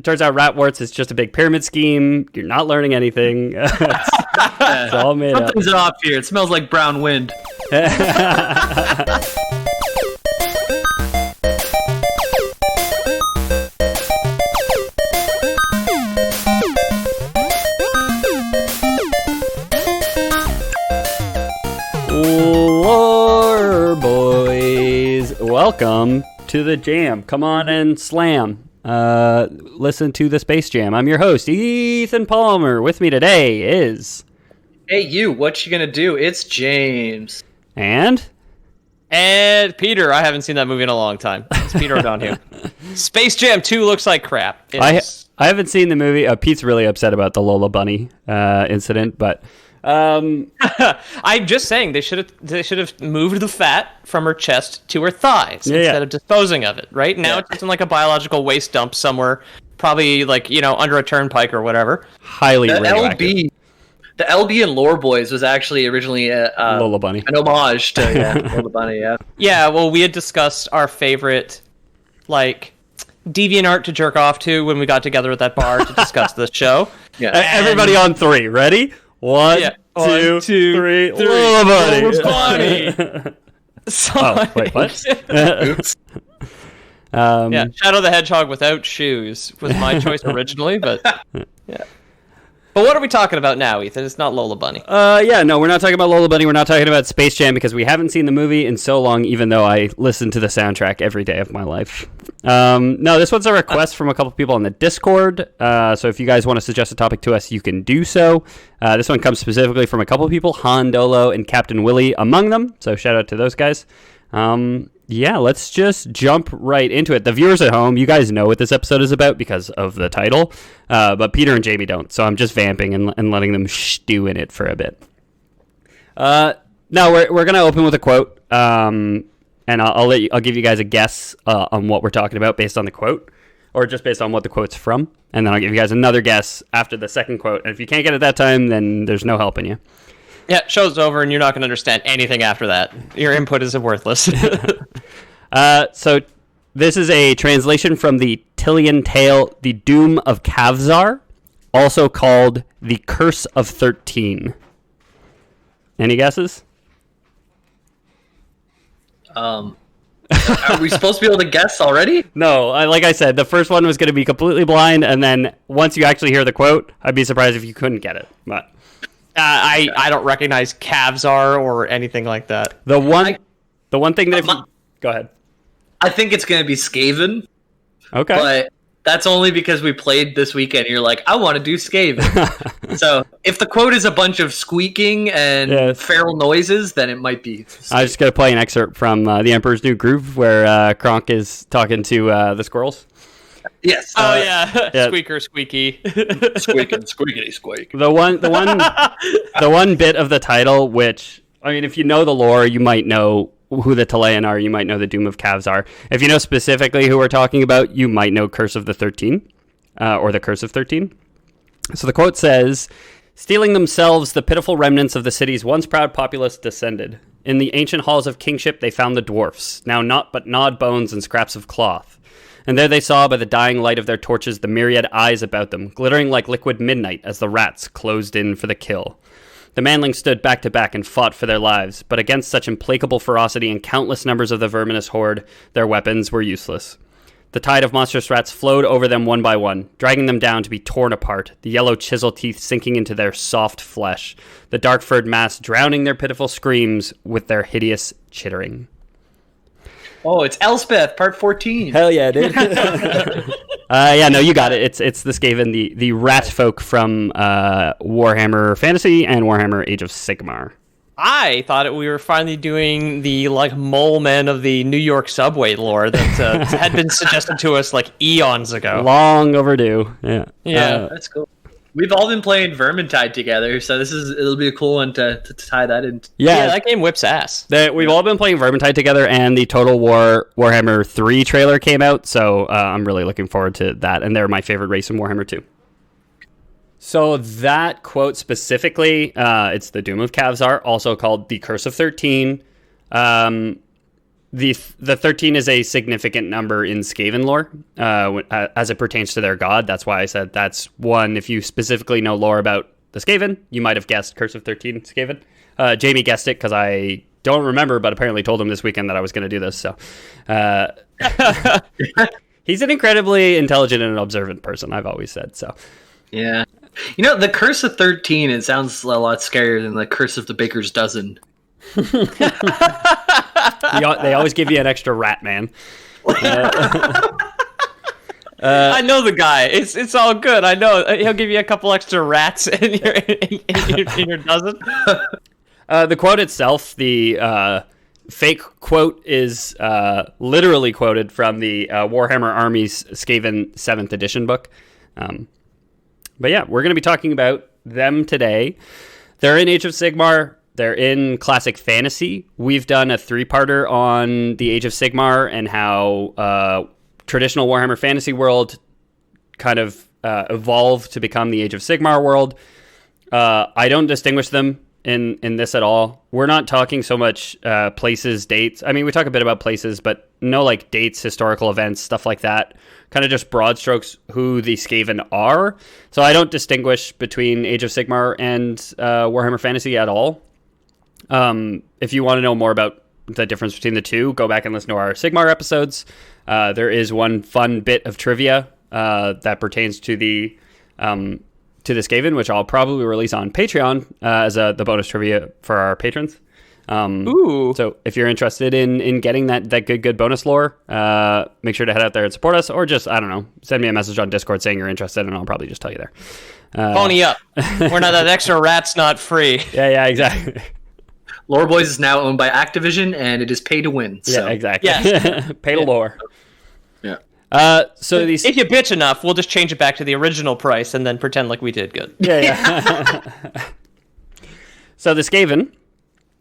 turns out Ratwarts is just a big pyramid scheme. You're not learning anything. It's all made up. Something's off here. It smells like brown wind. Lore boys, welcome to the jam. Come on and slam. Listen to the Space Jam. I'm your host, Ethan Palmer. With me today is... Hey, you. What you gonna do? It's James. And Peter. I haven't seen that movie in a long time. It's Peter O'Donohue. Space Jam 2 looks like crap. I haven't seen the movie. Pete's really upset about the Lola Bunny incident, but... I'm just saying they should have moved the fat from her chest to her thighs instead of disposing of it. Right now, it's in like a biological waste dump somewhere, probably under a turnpike or whatever. Highly radioactive. The LB and Lore Boys was actually originally Lola Bunny, an homage to Lola Bunny. Yeah. Yeah. Well, we had discussed our favorite DeviantArt to jerk off to when we got together at that bar to discuss the show. Yeah. Everybody on three. Ready? One, two, three. Lola Bunny. Wait, what? Oops. Shadow the Hedgehog without shoes was my choice originally, but yeah. But what are we talking about now, Ethan? It's not Lola Bunny. No, we're not talking about Lola Bunny. We're not talking about Space Jam because we haven't seen the movie in so long, even though I listen to the soundtrack every day of my life. No, this one's a request from a couple people on the Discord. So if you guys want to suggest a topic to us, you can do so. This one comes specifically from a couple people, Han Dolo and Captain Willie among them. So shout out to those guys. Let's just jump right into it. The viewers at home, you guys know what this episode is about because of the title, but Peter and Jamie don't, so I'm just vamping and letting them stew in it for a bit. Now we're going to open with a quote, and I'll give you guys a guess on what we're talking about based on the quote, or just based on what the quote's from, and then I'll give you guys another guess after the second quote, and if you can't get it that time, then there's no helping you. Yeah, show's over, and you're not going to understand anything after that. Your input is worthless. So this is a translation from the Tilian tale, The Doom of Kavsar, also called The Curse of 13. Any guesses? Are we supposed to be able to guess already? No, like I said, the first one was going to be completely blind, and then once you actually hear the quote, I'd be surprised if you couldn't get it. But I don't recognize Kavsar or anything like that. The one thing that go ahead. I think it's going to be Skaven. Okay. But that's only because we played this weekend. You're like, I want to do Skaven. So if the quote is a bunch of squeaking and feral noises, then it might be Skaven. I just got to play an excerpt from The Emperor's New Groove where Kronk is talking to the squirrels. Yes. Squeaker, squeaky. Squeaking, squeakity, squeak. The one bit of the title, which, I mean, if you know the lore, you might know who the Tilian are, you might know the Doom of Kavsar. If you know specifically who we're talking about, you might know Curse of the 13, or the Curse of 13. So the quote says, "Stealing themselves, the pitiful remnants of the city's once proud populace descended. In the ancient halls of kingship they found the dwarfs, now naught but gnawed bones and scraps of cloth. And there they saw by the dying light of their torches the myriad eyes about them, glittering like liquid midnight as the rats closed in for the kill. The manlings stood back to back and fought for their lives, but against such implacable ferocity and countless numbers of the verminous horde, their weapons were useless. The tide of monstrous rats flowed over them one by one, dragging them down to be torn apart, the yellow chisel teeth sinking into their soft flesh, the dark-furred mass drowning their pitiful screams with their hideous chittering." Oh, it's Elspeth, part 14. Hell yeah, dude. No, you got it. It's the Skaven, the rat folk from Warhammer Fantasy and Warhammer Age of Sigmar. I thought we were finally doing the mole men of the New York subway lore that had been suggested to us eons ago. Long overdue. Yeah. That's cool. We've all been playing Vermintide together, so it'll be a cool one to tie that in. Yeah, that game whips ass. We've all been playing Vermintide together, and the Total War Warhammer 3 trailer came out, so I'm really looking forward to that, and they're my favorite race in Warhammer 2. So that quote specifically, it's the Doom of Kavsar, also called the Curse of 13. the 13 is a significant number in Skaven lore as it pertains to their god. That's why I said that's one. If you specifically know lore about the Skaven, you might have guessed Curse of 13 Skaven. Jamie guessed it because I don't remember, but apparently told him this weekend that I was going to do this. So he's an incredibly intelligent and observant person, I've always said. So yeah. The Curse of 13, it sounds a lot scarier than the Curse of the Baker's Dozen. They always give you an extra rat, man. I know the guy. It's all good. I know he'll give you a couple extra rats in your dozen. The quote itself, the fake quote, is literally quoted from the Warhammer Army's Skaven 7th edition book. But yeah, we're going to be talking about them today. They're in Age of Sigmar. They're in classic fantasy. We've done a 3-parter on the Age of Sigmar and how traditional Warhammer Fantasy world kind of evolved to become the Age of Sigmar world. I don't distinguish them in this at all. We're not talking so much places, dates. I mean, we talk a bit about places, but no like dates, historical events, stuff like that. Kind of just broad strokes who the Skaven are. So I don't distinguish between Age of Sigmar and Warhammer Fantasy at all. If you want to know more about the difference between the two, go back and listen to our Sigmar episodes. There is one fun bit of trivia that pertains to the Skaven, which I'll probably release on Patreon as the bonus trivia for our patrons. Ooh! So if you're interested in getting that good bonus lore, make sure to head out there and support us, or just, I don't know, send me a message on Discord saying you're interested, and I'll probably just tell you there. Pony up. We're not that extra rat's not free. Yeah, exactly. Lore Boys is now owned by Activision, and it is pay to win. So. Yeah, exactly. Yes. Pay to lore. Yeah. So these, if you bitch enough, we'll just change it back to the original price and then pretend like we did good. Yeah. So the Skaven,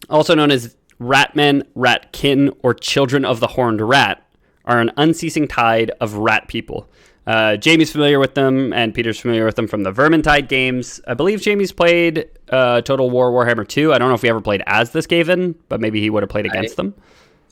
also known as Ratmen, Ratkin, or Children of the Horned Rat, are an unceasing tide of rat people. Jamie's familiar with them, and Peter's familiar with them from the Vermintide games. I believe Jamie's played Total War Warhammer 2. I don't know if he ever played as the Skaven, but maybe he would have played against them.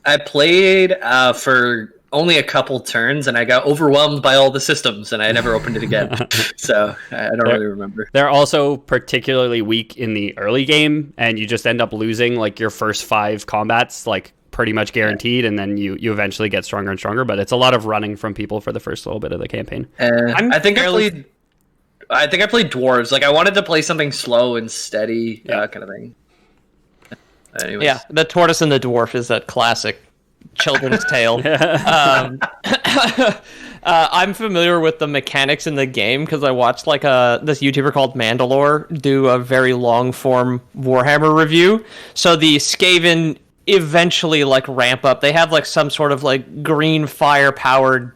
I played for only a couple turns, and I got overwhelmed by all the systems, and I never opened it again. So I don't really remember. They're also particularly weak in the early game, and you just end up losing like your first 5 combats, like pretty much guaranteed, and then you eventually get stronger and stronger. But it's a lot of running from people for the first little bit of the campaign. I think I played dwarves. Like I wanted to play something slow and steady, kind of thing. Anyways. Yeah, the tortoise and the dwarf is that classic children's tale. I'm familiar with the mechanics in the game because I watched like this YouTuber called Mandalore do a very long form Warhammer review. So the Skaven eventually like ramp up. They have like some sort of like green fire powered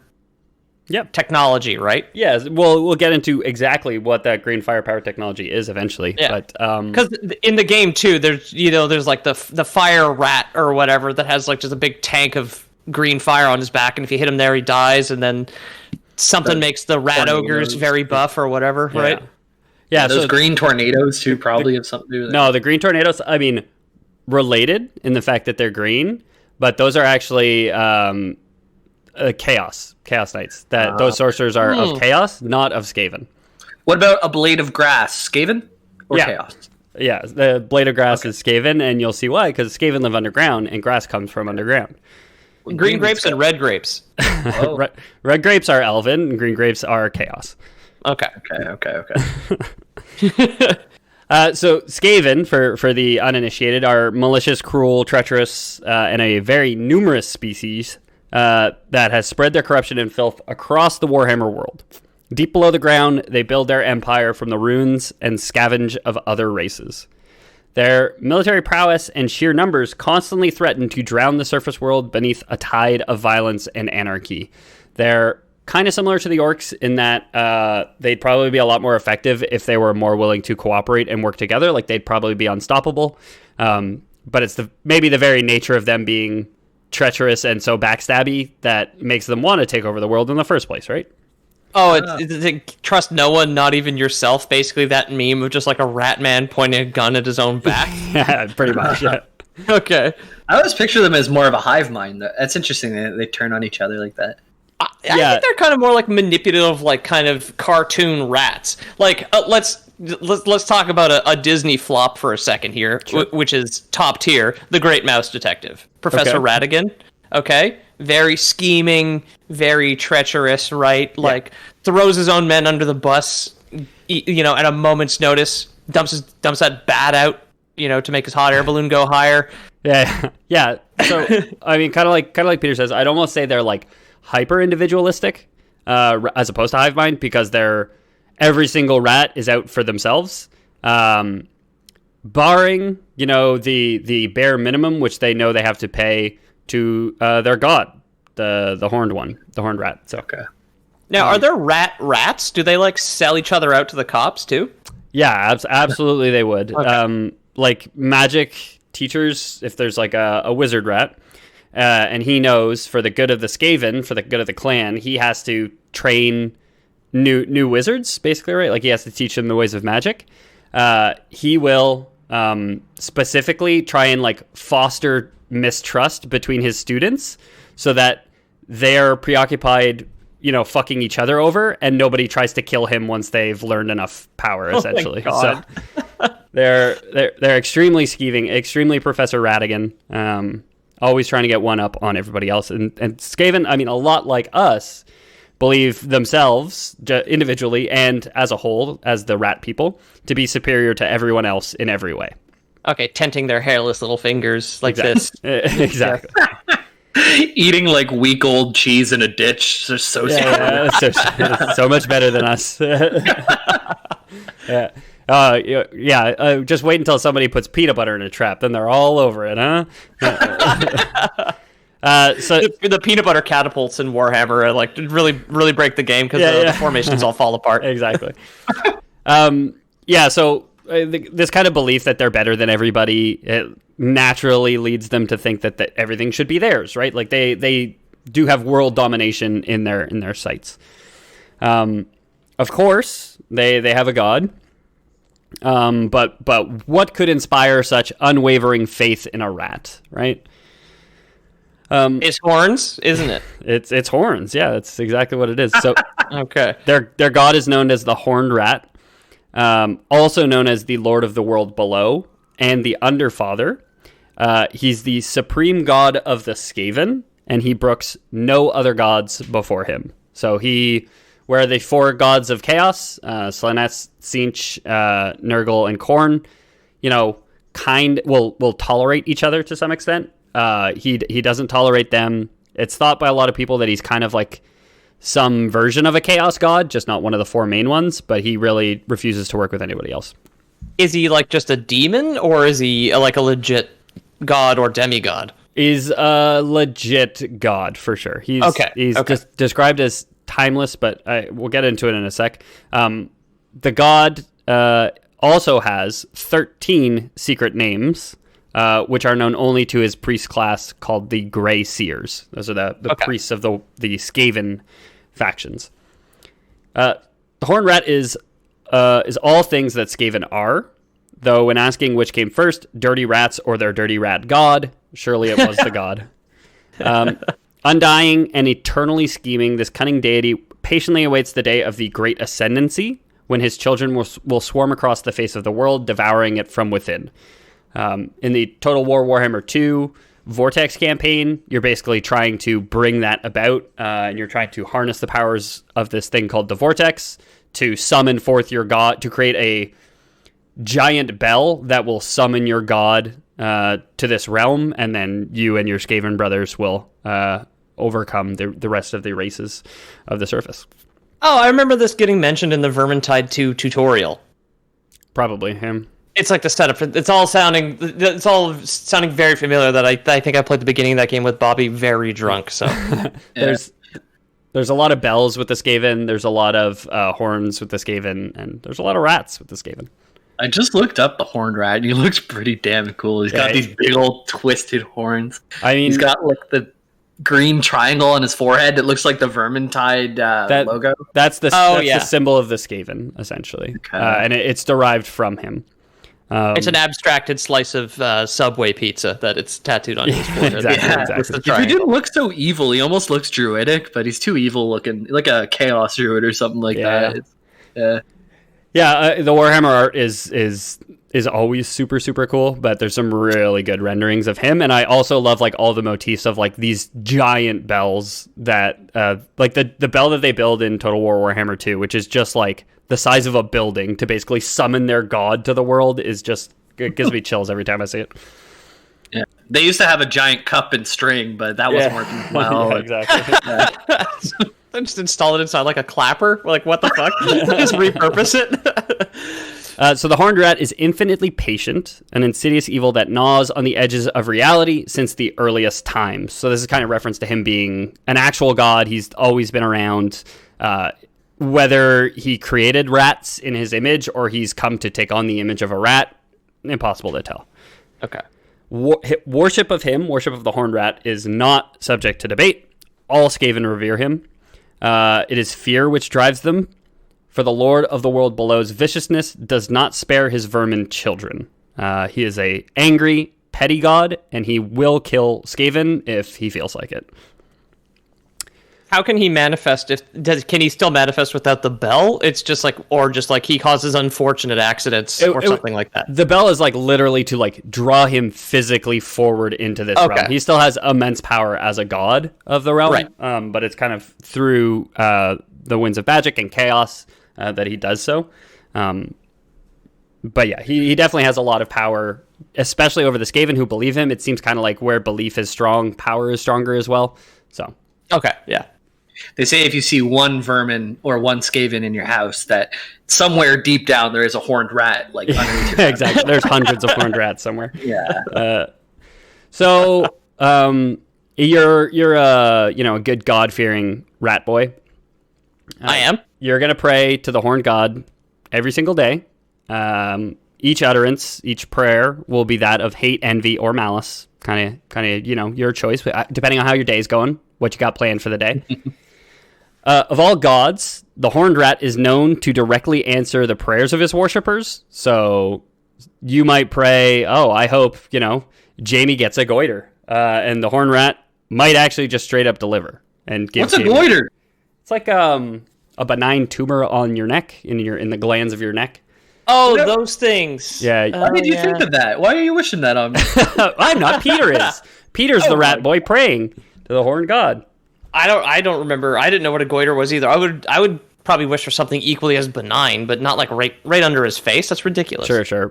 technology, right? Yeah, well, we'll get into exactly what that green fire power technology is eventually. Yeah, but because in the game too, there's like the fire rat or whatever that has like just a big tank of green fire on his back, and if you hit him there, he dies, and then something makes the rat ogres very buff or whatever, right? Yeah, those green tornadoes too probably have something to do with it. No, the green tornadoes, I mean, related in the fact that they're green, but those are actually chaos knights. Those sorcerers are of chaos, not of Skaven. What about a blade of grass? Skaven or chaos? Yeah, the blade of grass is Skaven, and you'll see why, because Skaven live underground, and grass comes from underground. Green grapes and red grapes. Red grapes are elven, and green grapes are chaos. Okay. So Skaven, for the uninitiated, are malicious, cruel, treacherous, and a very numerous species that has spread their corruption and filth across the Warhammer world. Deep below the ground, they build their empire from the runes and scavenge of other races. Their military prowess and sheer numbers constantly threaten to drown the surface world beneath a tide of violence and anarchy. They're kind of similar to the orcs in that they'd probably be a lot more effective if they were more willing to cooperate and work together. Like, they'd probably be unstoppable. But it's maybe the very nature of them being treacherous and so backstabby that makes them want to take over the world in the first place, right? Oh, it's trust no one, not even yourself. Basically, that meme of just like a rat man pointing a gun at his own back. Yeah, pretty much. Yeah. Okay. I always picture them as more of a hive mind. That's interesting that they turn on each other like that. I think they're kind of more like manipulative, like kind of cartoon rats. Like, let's talk about a Disney flop for a second here, sure. Which is top tier, The Great Mouse Detective. Professor Ratigan, okay? Very scheming, very treacherous, right? Yeah. Like, throws his own men under the bus, at a moment's notice, dumps that bat out, to make his hot air balloon go higher. Yeah. So, I mean, kind of like Peter says, I'd almost say they're like hyper individualistic, as opposed to hive mind, because every single rat is out for themselves, barring the bare minimum, which they know they have to pay to their god, the horned rat. So okay. Now, are there rats? Do they like sell each other out to the cops too? Yeah, absolutely they would. Okay. Like magic teachers, if there's like a wizard rat, and he knows for the good of the Skaven, for the good of the clan, he has to train new wizards, basically, right? Like he has to teach them the ways of magic. He will specifically try and like foster mistrust between his students so that they're preoccupied, fucking each other over, and nobody tries to kill him once they've learned enough power, essentially. Oh my God. So they're extremely scheming, extremely Professor Ratigan, always trying to get one up on everybody else. And Skaven, I mean, a lot like us, believe themselves individually and as a whole, as the rat people, to be superior to everyone else in every way. Okay, tenting their hairless little fingers like this. Exactly. Eating like week-old cheese in a ditch. They're so strong. Yeah, so much better than us. Yeah. Just wait until somebody puts peanut butter in a trap, then they're all over it, huh? So the peanut butter catapults in Warhammer like really break the game because the formations all fall apart. Exactly. So this kind of belief that they're better than everybody, it naturally leads them to think that everything should be theirs, right? Like they do have world domination in their sights. Of course, they have a god. But what could inspire such unwavering faith in a rat, right? It's horns, isn't it? It's horns. Yeah, that's exactly what it is. So okay, their god is known as the Horned Rat, also known as the Lord of the World Below and the Underfather. He's the supreme god of the Skaven, and he brooks no other gods before him. So where the four gods of chaos, Slanesh, Tzeentch, Nurgle, and Khorne, will tolerate each other to some extent. He doesn't tolerate them. It's thought by a lot of people that he's kind of like some version of a chaos god, just not one of the four main ones, but he really refuses to work with anybody else. Is he like just a demon, or is he like a legit god or demigod? Is a legit god for sure. He's just described as timeless, but we'll get into it in a sec. The god also has 13 secret names, which are known only to his priest class, called the Grey Seers. Those are the priests of the Skaven factions. The Horned Rat is all things that Skaven are, though when asking which came first, dirty rats or their dirty rat god, surely it was the god. Undying and eternally scheming, this cunning deity patiently awaits the day of the Great Ascendancy, when his children will swarm across the face of the world, devouring it from within. In the Total War Warhammer 2 Vortex Campaign, you're basically trying to bring that about, and you're trying to harness the powers of this thing called the Vortex to summon forth your god, to create a giant bell that will summon your god to this realm, and then you and your Skaven brothers will overcome the rest of the races of the surface. Oh, I remember this getting mentioned in the Vermintide 2 tutorial. Probably him. It's like the setup. It's all sounding very familiar. That I think I played the beginning of that game with Bobby very drunk. So there's a lot of bells with the Skaven. There's a lot of horns with the Skaven, and there's a lot of rats with the Skaven. I just looked up the Horned Rat, and he looks pretty damn cool. He's got these big old twisted horns. I mean, he's got like the green triangle on his forehead that looks like the Vermintide logo. That's the symbol of the Skaven, essentially, and it's derived from him. It's an abstracted slice of Subway pizza that it's tattooed on his forehead. Exactly. If he didn't look so evil, he almost looks druidic, but he's too evil looking, like a chaos druid or something like that. The Warhammer art is always super, super cool, but there's some really good renderings of him. And I also love like all the motifs of like these giant bells that like the bell that they build in Total War Warhammer 2, which is just like the size of a building to basically summon their god to the world, is just, it gives me chills every time I see it. Yeah, they used to have a giant cup and string, but that wasn't working well. Exactly. I just install it inside like a clapper. Like, what the fuck? Just repurpose it. So the Horned Rat is infinitely patient, an insidious evil that gnaws on the edges of reality since the earliest times. So this is kind of reference to him being an actual god. He's always been around. Whether he created rats in his image or he's come to take on the image of a rat, impossible to tell. Okay. Worship of the Horned Rat, is not subject to debate. All Skaven revere him. It is fear which drives them, for the Lord of the world below's viciousness does not spare his vermin children. He is a angry, petty god, and he will kill Skaven if he feels like it. How can he manifest? Can he still manifest without the bell? It's just like, or just like he causes unfortunate accidents or something like that. The bell is like literally to like draw him physically forward into this realm. He still has immense power as a god of the realm, right. But it's kind of through the winds of magic and chaos that he does so. But yeah, he definitely has a lot of power, especially over the Skaven who believe him. It seems kind of like where belief is strong, power is stronger as well. So okay, yeah. They say if you see one vermin or one Skaven in your house, that somewhere deep down there is a horned rat, like underneath your exactly. There's hundreds of horned rats somewhere. Yeah. So you're a good God-fearing rat boy. I am. You're gonna pray to the horned god every single day. Each utterance, each prayer will be that of hate, envy, or malice. Kind of, your choice, depending on how your day's going, what you got planned for the day. Of all gods, the Horned Rat is known to directly answer the prayers of his worshippers. So you might pray, I hope, Jamie gets a goiter. And the Horned Rat might actually just straight up deliver. And give What's Jamie. A goiter? It's like a benign tumor on your neck, in the glands of your neck. Oh, those things. Yeah. Why did you think of that? Why are you wishing that on me? I'm not. Peter is. Peter's the rat boy praying to the horned god. I don't remember. I didn't know what a goiter was either. I would probably wish for something equally as benign, but not like right under his face. That's ridiculous. Sure.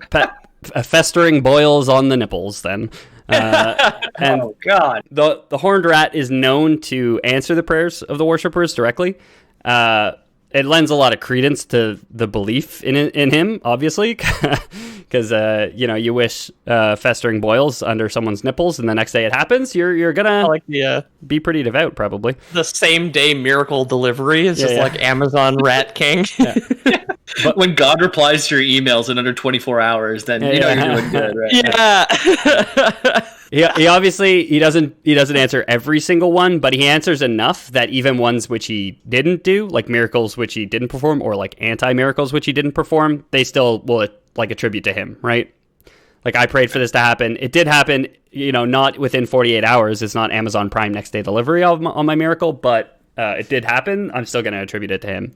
Festering boils on the nipples then. And oh God. The horned rat is known to answer the prayers of the worshippers directly. It lends a lot of credence to the belief in him, obviously, because you wish festering boils under someone's nipples, and the next day it happens. You're gonna be pretty devout, probably. The same day miracle delivery is like Amazon Rat King. But when God replies to your emails in under 24 hours, then you're doing good, right? Yeah. He obviously doesn't answer every single one, but he answers enough that even ones which he didn't do, like miracles which he didn't perform, or like anti-miracles which he didn't perform, they still will like attribute to him, right? Like, I prayed for this to happen. It did happen, not within 48 hours. It's not Amazon Prime next day delivery on my miracle, but it did happen. I'm still going to attribute it to him.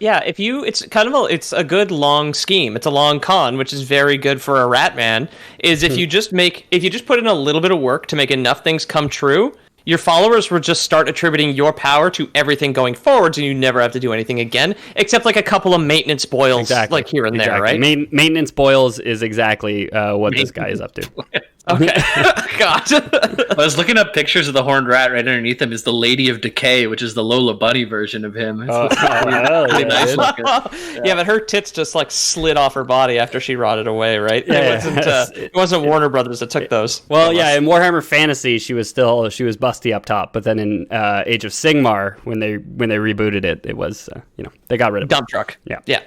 Yeah, it's a good long scheme. It's a long con, which is very good for a rat man. Is if you just put in a little bit of work to make enough things come true, your followers will just start attributing your power to everything going forwards, and you never have to do anything again, except like a couple of maintenance boils, like here and there, right? Maintenance boils is exactly what this guy is up to. Okay. God. I was looking up pictures of the horned rat. Right underneath him is the Lady of Decay, which is the Lola Bunny version of him. Nice looking. Yeah, but her tits just like slid off her body after she rotted away, right? It wasn't Warner Brothers that took those. Well, in Warhammer Fantasy, she was busty up top, but then in Age of Sigmar, when they rebooted it, it was they got rid of dump truck. Yeah.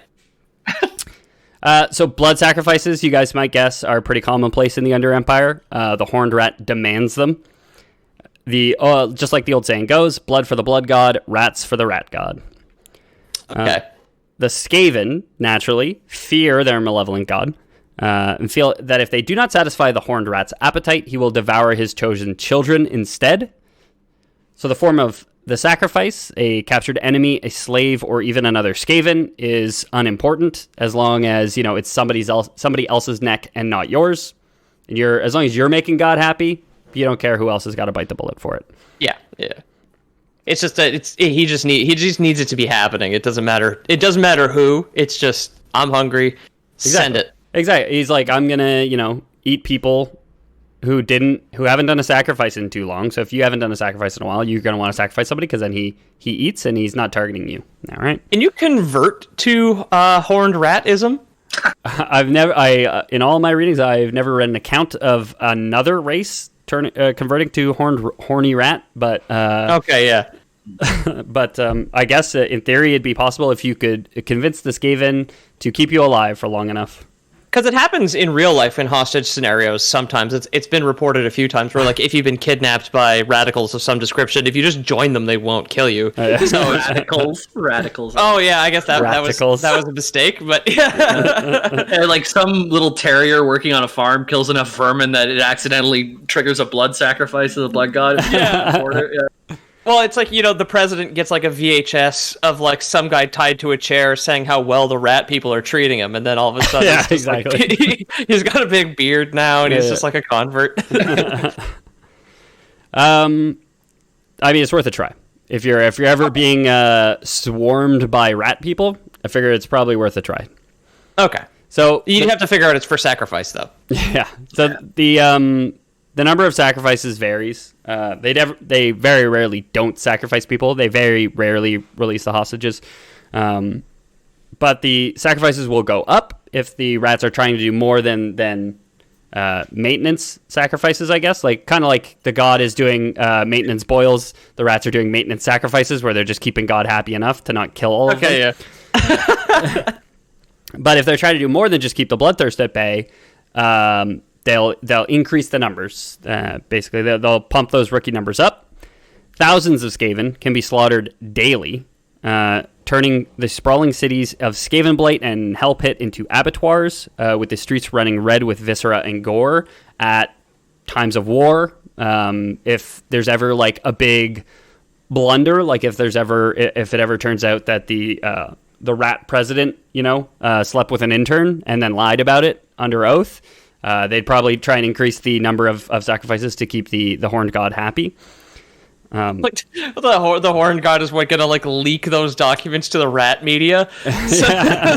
So blood sacrifices, you guys might guess, are pretty commonplace in the Under Empire. The Horned Rat demands them. Just like the old saying goes, blood for the blood god, rats for the rat god. Okay. The Skaven, naturally, fear their malevolent god. and feel that if they do not satisfy the horned rat's appetite, he will devour his chosen children instead. So the form of the sacrifice, a captured enemy, a slave, or even another Skaven, is unimportant as long as, it's somebody else's neck and not yours. And as long as you're making God happy, you don't care who else has got to bite the bullet for it. Yeah. It's just that he just needs it to be happening. It doesn't matter. It doesn't matter who. It's just, I'm hungry. Send it. Exactly. He's like, I'm gonna, eat people who haven't done a sacrifice in too long. So if you haven't done a sacrifice in a while, you're gonna want to sacrifice somebody because then he eats and he's not targeting you. All right. Can you convert to horned ratism? In all my readings, I've never read an account of another race converting to horny rat, but okay, yeah. But I guess in theory it'd be possible if you could convince the Skaven to keep you alive for long enough. Because it happens in real life in hostage scenarios sometimes. It's been reported a few times where, like, if you've been kidnapped by radicals of some description, if you just join them, they won't kill you. So radicals. Oh yeah, I guess that was a mistake. But and, like, some little terrier working on a farm kills enough vermin that it accidentally triggers a blood sacrifice to the blood god. Yeah. Well, it's like, the president gets like a VHS of like some guy tied to a chair saying how well the rat people are treating him, and then all of a sudden, yeah, exactly. Like, he's got a big beard now, and he's just like a convert. I mean, it's worth a try. If you're ever being swarmed by rat people, I figure it's probably worth a try. Okay. So you'd have to figure out it's for sacrifice, though. Yeah. So the number of sacrifices varies. They very rarely don't sacrifice people. They very rarely release the hostages. But the sacrifices will go up if the rats are trying to do more than maintenance sacrifices, I guess. Like, kind of like the god is doing maintenance boils. The rats are doing maintenance sacrifices where they're just keeping God happy enough to not kill all of them. Okay, yeah. But if they're trying to do more than just keep the bloodthirst at bay, they'll increase the numbers. Basically, they'll pump those rookie numbers up. Thousands of Skaven can be slaughtered daily, turning the sprawling cities of Skavenblight and Hellpit into abattoirs, with the streets running red with viscera and gore at times of war. If there's ever like a big blunder, like if it ever turns out that the rat president, slept with an intern and then lied about it under oath, they'd probably try and increase the number of sacrifices to keep the horned god happy. Like the horned god is gonna like leak those documents to the rat media, so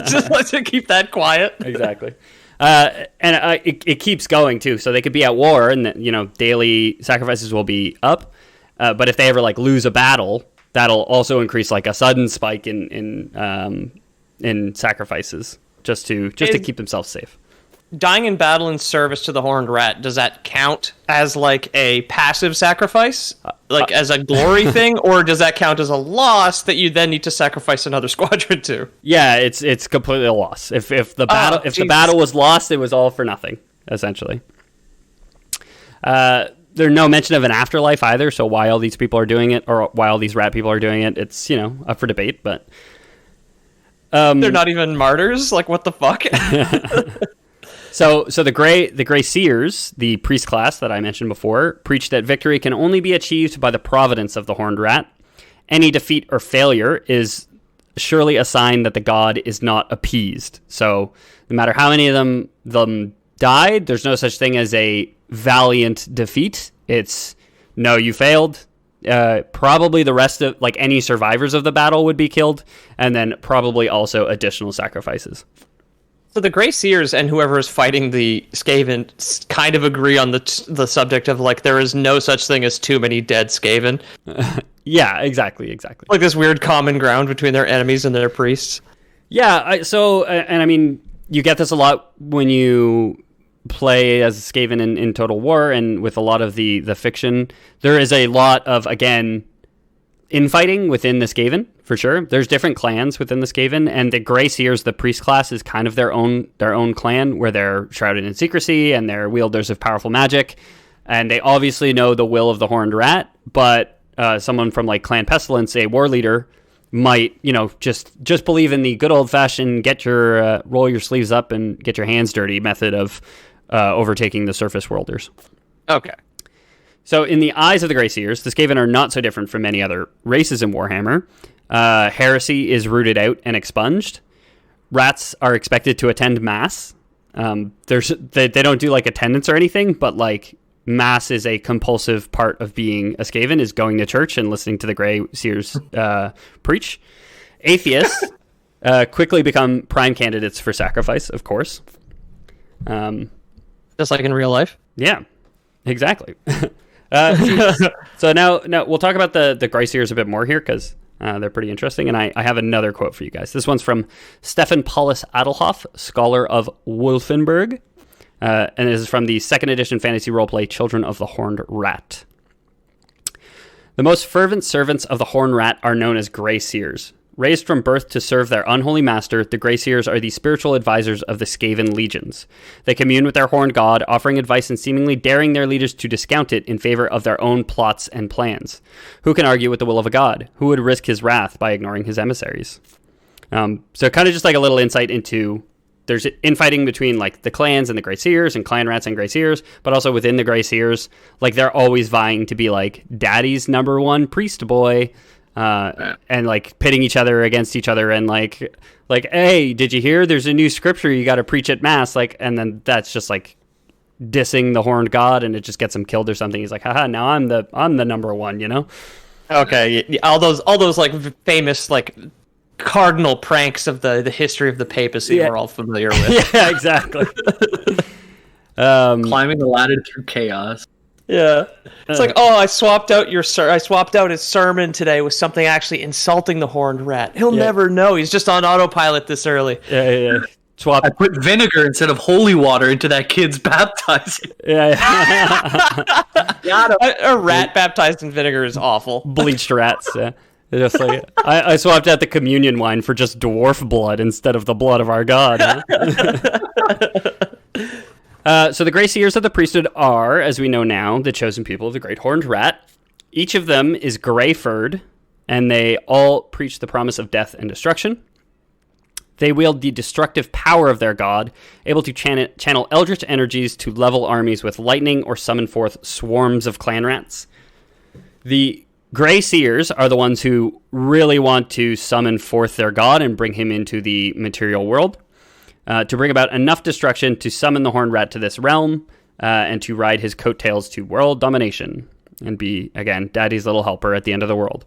just to keep that quiet. Exactly. And it keeps going too. So they could be at war, and daily sacrifices will be up. But if they ever like lose a battle, that'll also increase like a sudden spike in sacrifices just to keep themselves safe. Dying in battle in service to the horned rat, does that count as like a passive sacrifice, like as a glory thing, or does that count as a loss that you then need to sacrifice another squadron to? Yeah, it's completely a loss. If the battle was lost, it was all for nothing, essentially. There's no mention of an afterlife either, so why all these people are doing it, or why all these rat people are doing it, it's up for debate. But they're not even martyrs. Like, what the fuck? So the Grey Seers, the priest class that I mentioned before, preach that victory can only be achieved by the providence of the horned rat. Any defeat or failure is surely a sign that the god is not appeased. So no matter how many of them died, there's no such thing as a valiant defeat. It's no, you failed. Probably the rest of like any survivors of the battle would be killed, and then probably also additional sacrifices. So the Grey Seers and whoever is fighting the Skaven kind of agree on the subject of like there is no such thing as too many dead Skaven. Yeah, exactly. Like this weird common ground between their enemies and their priests. Yeah, I mean, you get this a lot when you play as Skaven in Total War, and with a lot of the fiction, there is a lot of, again, infighting within the Skaven, for sure. There's different clans within the Skaven, and the Grey Seers, the priest class, is kind of their own clan, where they're shrouded in secrecy, and they're wielders of powerful magic, and they obviously know the will of the Horned Rat, but someone from like Clan Pestilence, a war leader, might, just believe in the good old-fashioned get your roll your sleeves up and get your hands dirty method of overtaking the surface worlders. Okay. So in the eyes of the Grey Seers, the Skaven are not so different from many other races in Warhammer. Heresy is rooted out and expunged. Rats are expected to attend Mass. They don't do like attendance or anything, but like Mass is a compulsive part of being a Skaven, is going to church and listening to the Grey Seers preach. Atheists quickly become prime candidates for sacrifice, of course. Just like in real life? Yeah, exactly. So now we'll talk about the Grey Seers a bit more here, because they're pretty interesting, and I have another quote for you guys. This one's from Stefan Paulus Adelhoff, scholar of Wolfenburg, and this is from the 2nd edition fantasy roleplay Children of the Horned Rat. The most fervent servants of the Horned Rat are known as Grey Seers. Raised from birth to serve their unholy master, the Grey Seers are the spiritual advisors of the Skaven legions. They commune with their horned god, offering advice and seemingly daring their leaders to discount it in favor of their own plots and plans. Who can argue with the will of a god? Who would risk his wrath by ignoring his emissaries? So kind of just like a little insight into, there's infighting between like the clans and the Grey Seers, and clan rats and Grey Seers, but also within the Grey Seers, like they're always vying to be like daddy's number one priest boy. And like pitting each other against each other, and like, hey, did you hear? There's a new scripture you got to preach at Mass, like, and then that's just like dissing the horned god, and it just gets him killed or something. He's like, haha, now I'm the number one, Okay, all those like famous like cardinal pranks of the history of the papacy we're all familiar with. Yeah, exactly. Climbing the ladder through chaos. Yeah, it's like, I swapped out his sermon today with something actually insulting the horned rat. He'll never know. He's just on autopilot this early. Yeah. I put vinegar instead of holy water into that kid's baptizing. Yeah. A rat baptized in vinegar is awful. Bleached rats. Yeah. Just like I swapped out the communion wine for just dwarf blood instead of the blood of our god. So the Grey Seers of the priesthood are, as we know now, the chosen people of the Great Horned Rat. Each of them is grey-furred, and they all preach the promise of death and destruction. They wield the destructive power of their god, able to channel eldritch energies to level armies with lightning or summon forth swarms of clan rats. The Grey Seers are the ones who really want to summon forth their god and bring him into the material world. To bring about enough destruction to summon the Horned Rat to this realm, and to ride his coattails to world domination, and be, again, Daddy's little helper at the end of the world.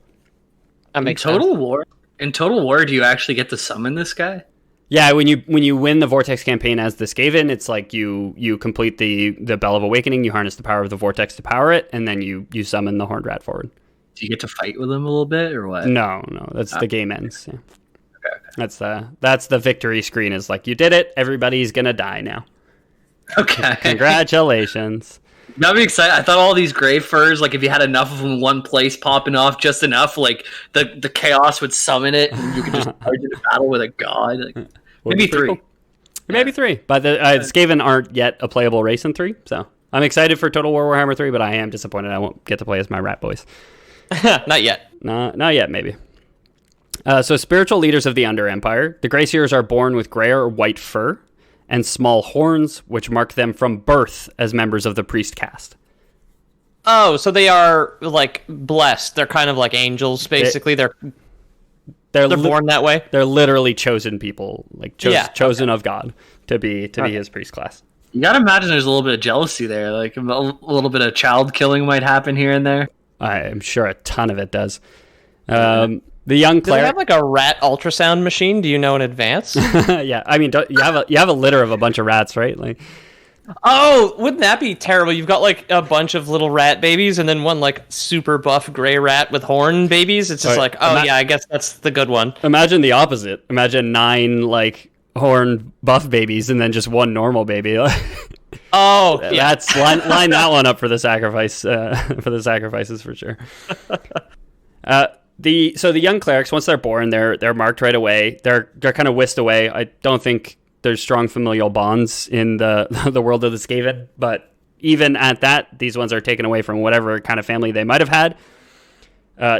In Total War, do you actually get to summon this guy? Yeah, when you win the Vortex Campaign as the Skaven, it's like you complete the Bell of Awakening, you harness the power of the Vortex to power it, and then you summon the Horned Rat forward. Do you get to fight with him a little bit, or what? No, that's the game ends. Yeah. Okay. That's the victory screen, is like, you did it, everybody's gonna die now. Okay. Congratulations. That'd be exciting. I thought all these gray furs, like if you had enough of them in one place popping off just enough, like the chaos would summon it and you could just charge into battle with a god. Like, maybe three. Cool. Maybe 3. But the Skaven aren't yet a playable race in 3, so I'm excited for Total War Warhammer 3, but I am disappointed I won't get to play as my rat boys. Not yet. Not yet, maybe. So spiritual leaders of the Under Empire, the Grey Seers are born with gray or white fur and small horns, which mark them from birth as members of the priest caste. Oh, so they are like blessed. They're kind of like angels, basically. They're born that way. They're literally chosen people, like chosen of God to be his priest class. You gotta imagine there's a little bit of jealousy there, like a little bit of child killing might happen here and there. I'm sure a ton of it does. The young cleric. Do they have like a rat ultrasound machine? Do you know in advance? Yeah, I mean, you have a litter of a bunch of rats, right? Like, oh, wouldn't that be terrible? You've got like a bunch of little rat babies, and then one like super buff gray rat with horn babies. It's just I guess that's the good one. Imagine the opposite. Imagine 9 like horn buff babies, and then just 1 normal baby. Oh, yeah. That's line that one up for the sacrifice, for the sacrifices for sure. The young clerics, once they're born, they're marked right away. They're kind of whisked away. I don't think there's strong familial bonds in the world of the Skaven, but even at that, these ones are taken away from whatever kind of family they might have had.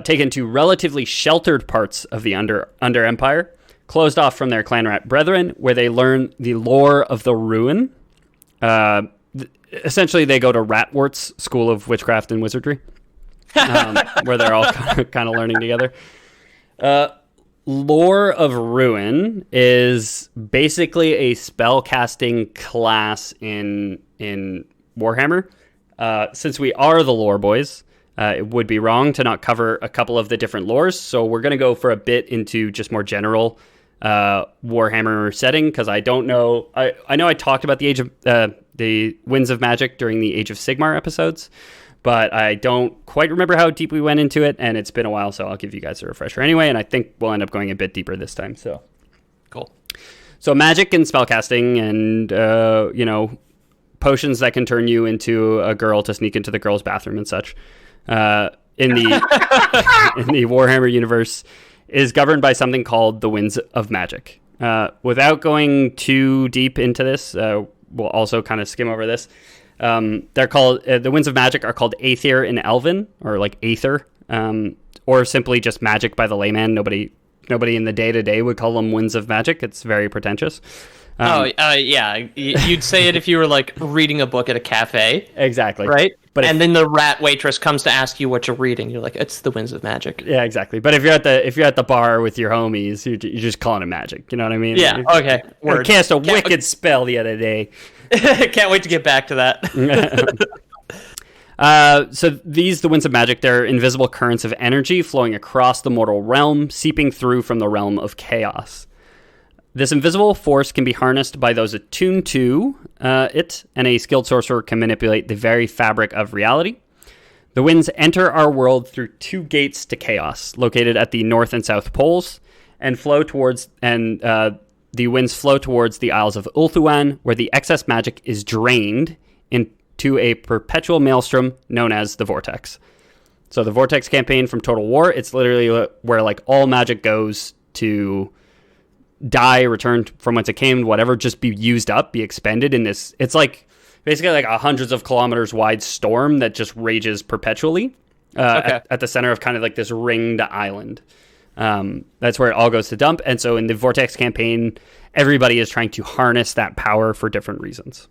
taken to relatively sheltered parts of the Under Empire, closed off from their clan rat brethren, where they learn the lore of the Ruin. Essentially, they go to Ratwort's School of Witchcraft and Wizardry, where they're all kind of learning together. Lore of Ruin is basically a spellcasting class in Warhammer. Since we are the lore boys, it would be wrong to not cover a couple of the different lores, so we're going to go for a bit into just more general Warhammer setting, because I don't know. I know I talked about the Winds of Magic during the Age of Sigmar episodes, but I don't quite remember how deep we went into it, and it's been a while, so I'll give you guys a refresher anyway, and I think we'll end up going a bit deeper this time. So cool. So magic and spellcasting and, potions that can turn you into a girl to sneak into the girl's bathroom and such in the in the Warhammer universe is governed by something called the Winds of Magic. Without going too deep into this, we'll also kind of skim over this. They're called the Winds of Magic are called Aether in Elven, or like Aether, or simply just magic by the layman. Nobody in the day-to-day would call them Winds of Magic. It's very pretentious. Yeah. You'd say it if you were like reading a book at a cafe. Exactly. Right? And then the rat waitress comes to ask you what you're reading. You're like, it's the Winds of Magic. Yeah, exactly. But if you're at the bar with your homies, you're just calling it magic. You know what I mean? Yeah. Okay. I cast a wicked spell the other day. Can't wait to get back to that. So the Winds of Magic, they're invisible currents of energy flowing across the mortal realm, seeping through from the realm of chaos. This invisible force can be harnessed by those attuned to it, and a skilled sorcerer can manipulate the very fabric of reality. The winds enter our world through two gates to chaos, located at the north and south poles, and the winds flow towards the Isles of Ulthuan, where the excess magic is drained into a perpetual maelstrom known as the Vortex. So the Vortex Campaign from Total War, it's literally where like all magic goes to die, return from whence it came, whatever, just be used up, be expended in this. It's like basically like a hundreds of kilometers wide storm that just rages perpetually at the center of kind of like this ringed island. That's where it all goes to dump. And so in the Vortex Campaign, everybody is trying to harness that power for different reasons.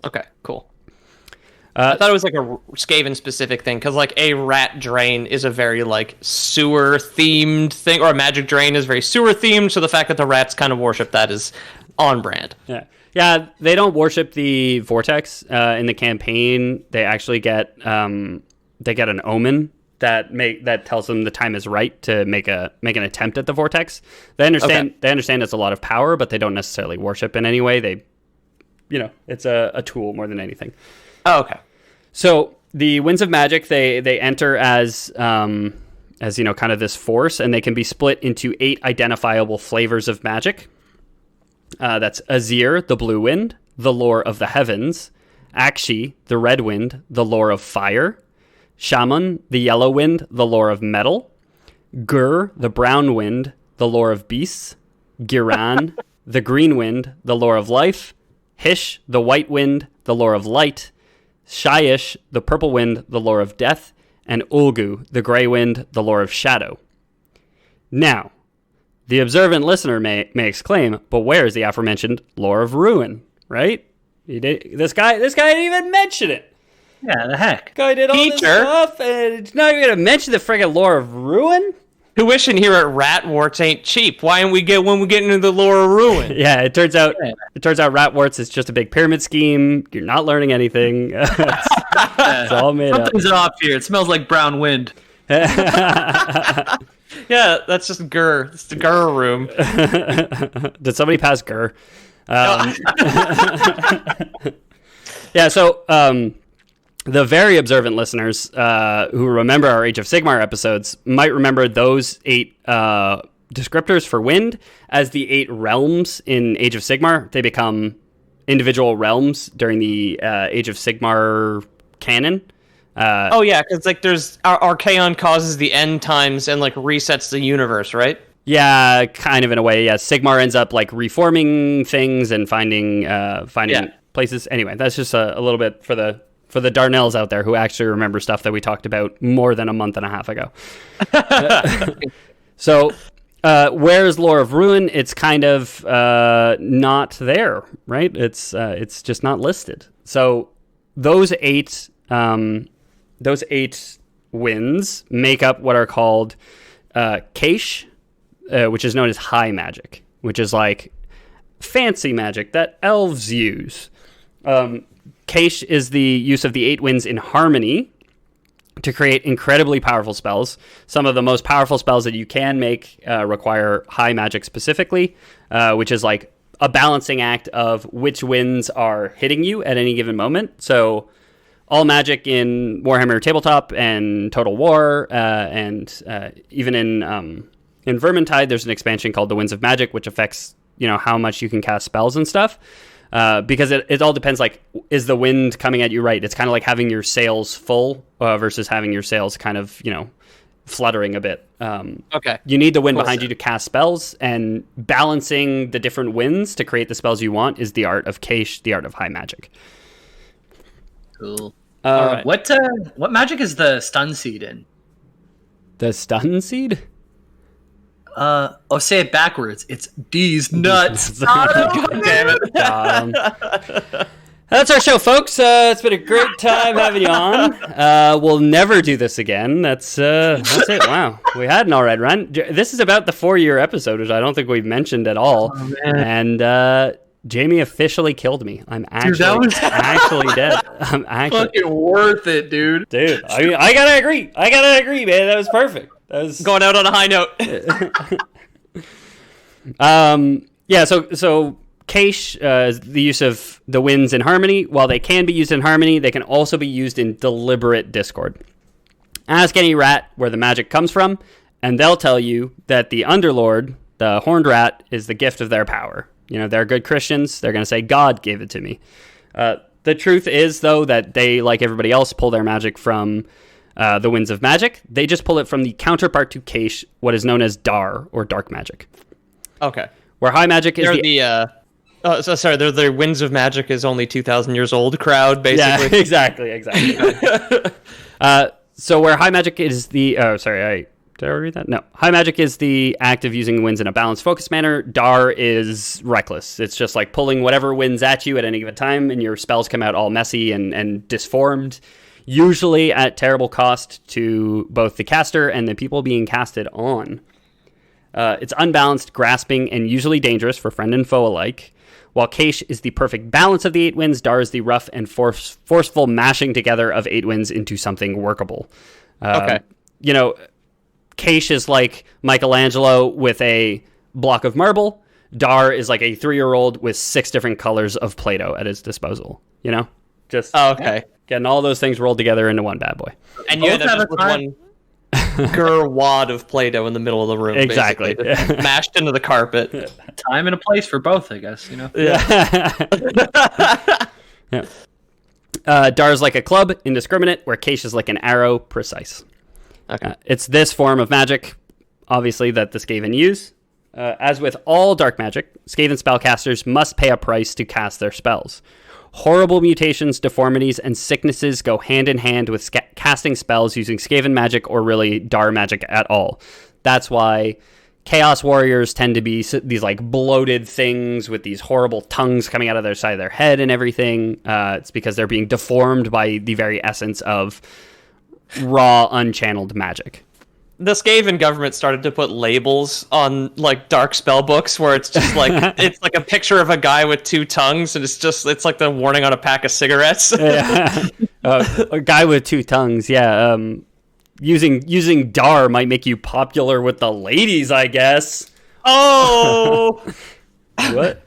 Okay, cool. I thought it was like a Skaven specific thing, because like a rat drain is a very like sewer themed thing, or a magic drain is very sewer themed. So the fact that the rats kind of worship that is on brand. Yeah. They don't worship the Vortex in the campaign. They actually get an omen that tells them the time is right to make an attempt at the Vortex. They understand it's a lot of power, but they don't necessarily worship in any way. It's a tool more than anything. Oh, okay. So the Winds of Magic, they enter as kind of this force, and they can be split into 8 identifiable flavors of magic. That's Azir, the blue wind, the lore of the heavens; Akshi, the red wind, the lore of fire; Shaman, the yellow wind, the lore of metal; Gur, the brown wind, the lore of beasts; Giran, the green wind, the lore of life; Hish, the white wind, the lore of light; Shyish, the purple wind, the lore of death; and Ulgu, the gray wind, the lore of shadow. Now, the observant listener may exclaim, but where is the aforementioned lore of ruin, right? This guy didn't even mention it. Yeah, the heck. Guy did all this stuff, and it's not even going to mention the friggin' lore of ruin? Tuition here at Ratworts ain't cheap. Why don't we get when we get into the lore of ruin? Yeah, it turns out Ratworts is just a big pyramid scheme. You're not learning anything. It's all made up. Something's off here. It smells like brown wind. Yeah, that's just Gur. It's the Gur room. Did somebody pass Gur? Yeah, so the very observant listeners who remember our Age of Sigmar episodes might remember those 8 descriptors for wind as the 8 realms in Age of Sigmar. They become individual realms during the Age of Sigmar canon. Because like there's Archaon causes the end times and like resets the universe, right? Yeah, kind of in a way. Yeah, Sigmar ends up like reforming things and finding places. Anyway, that's just a little bit for the For the Darnells out there who actually remember stuff that we talked about more than a month and a half ago. So, where's Lore of Ruin? It's kind of not there, right? It's just not listed. So those eight winds make up what are called Keish, which is known as high magic, which is like fancy magic that elves use. Keish is the use of the 8 winds in harmony to create incredibly powerful spells. Some of the most powerful spells that you can make require high magic specifically, which is like a balancing act of which winds are hitting you at any given moment. So all magic in Warhammer Tabletop and Total War, and even in Vermintide, there's an expansion called the Winds of Magic, which affects how much you can cast spells and stuff. Because it all depends, like, is the wind coming at you right? It's kind of like having your sails full versus having your sails kind of, fluttering a bit. Okay. You need the wind behind you to cast spells, and balancing the different winds to create the spells you want is the art of Keish, the art of high magic. Cool. Right. What magic is the stun seed in? The stun seed? Say it backwards. It's D's nuts. God damn it. That's our show, folks. It's been a great time having you on. We'll never do this again. That's it. Wow. We had an all right run. This is about the 4-year episode, which I don't think we've mentioned at all. Oh, man. And Jamie officially killed me. I'm actually dead. I'm actually fucking worth it, dude. Dude, I gotta agree. Man. That was perfect. That was going out on a high note. Yeah. So Keish is the use of the winds in harmony. While they can be used in harmony, they can also be used in deliberate discord. Ask any rat where the magic comes from, and they'll tell you that the Underlord, the horned rat, is the gift of their power. They're good Christians. They're going to say, God gave it to me. The truth is, though, that they, like everybody else, pull their magic from the Winds of Magic. They just pull it from the counterpart to Keish, what is known as Dar, or Dark Magic. Okay. Where high magic is they're the Winds of Magic is only 2,000 years old crowd, basically. Yeah, exactly. So where high magic is the... Oh, sorry, did I read that? No. High magic is the act of using winds in a balanced, focused manner. Dar is reckless. It's just like pulling whatever winds at you at any given time, and your spells come out all messy and disformed, usually at terrible cost to both the caster and the people being casted on. It's unbalanced, grasping, and usually dangerous for friend and foe alike. While Keish is the perfect balance of the 8 winds, Dar is the rough and forceful mashing together of 8 winds into something workable. Okay. Keish is like Michelangelo with a block of marble. Dar is like a 3-year-old with 6 different colors of Play-Doh at his disposal. Just getting all those things rolled together into one bad boy. And you end up with one wad of Play-Doh in the middle of the room. Exactly. Mashed into the carpet. Time and a place for both, I guess. Yeah. Dar's like a club, indiscriminate, where Keish is like an arrow, precise. Okay. It's this form of magic, obviously, that the Skaven use. As with all dark magic, Skaven spellcasters must pay a price to cast their spells. Horrible mutations, deformities, and sicknesses go hand in hand with casting spells using Skaven magic or really Dar magic at all. That's why Chaos Warriors tend to be these like bloated things with these horrible tongues coming out of their side of their head and everything. It's because they're being deformed by the very essence of raw, unchanneled magic. The Skaven government started to put labels on like dark spell books where it's just like it's like a picture of a guy with 2 tongues, and it's like the warning on a pack of cigarettes. A guy with 2 tongues. Yeah. Using Dar might make you popular with the ladies, I guess. Oh. What?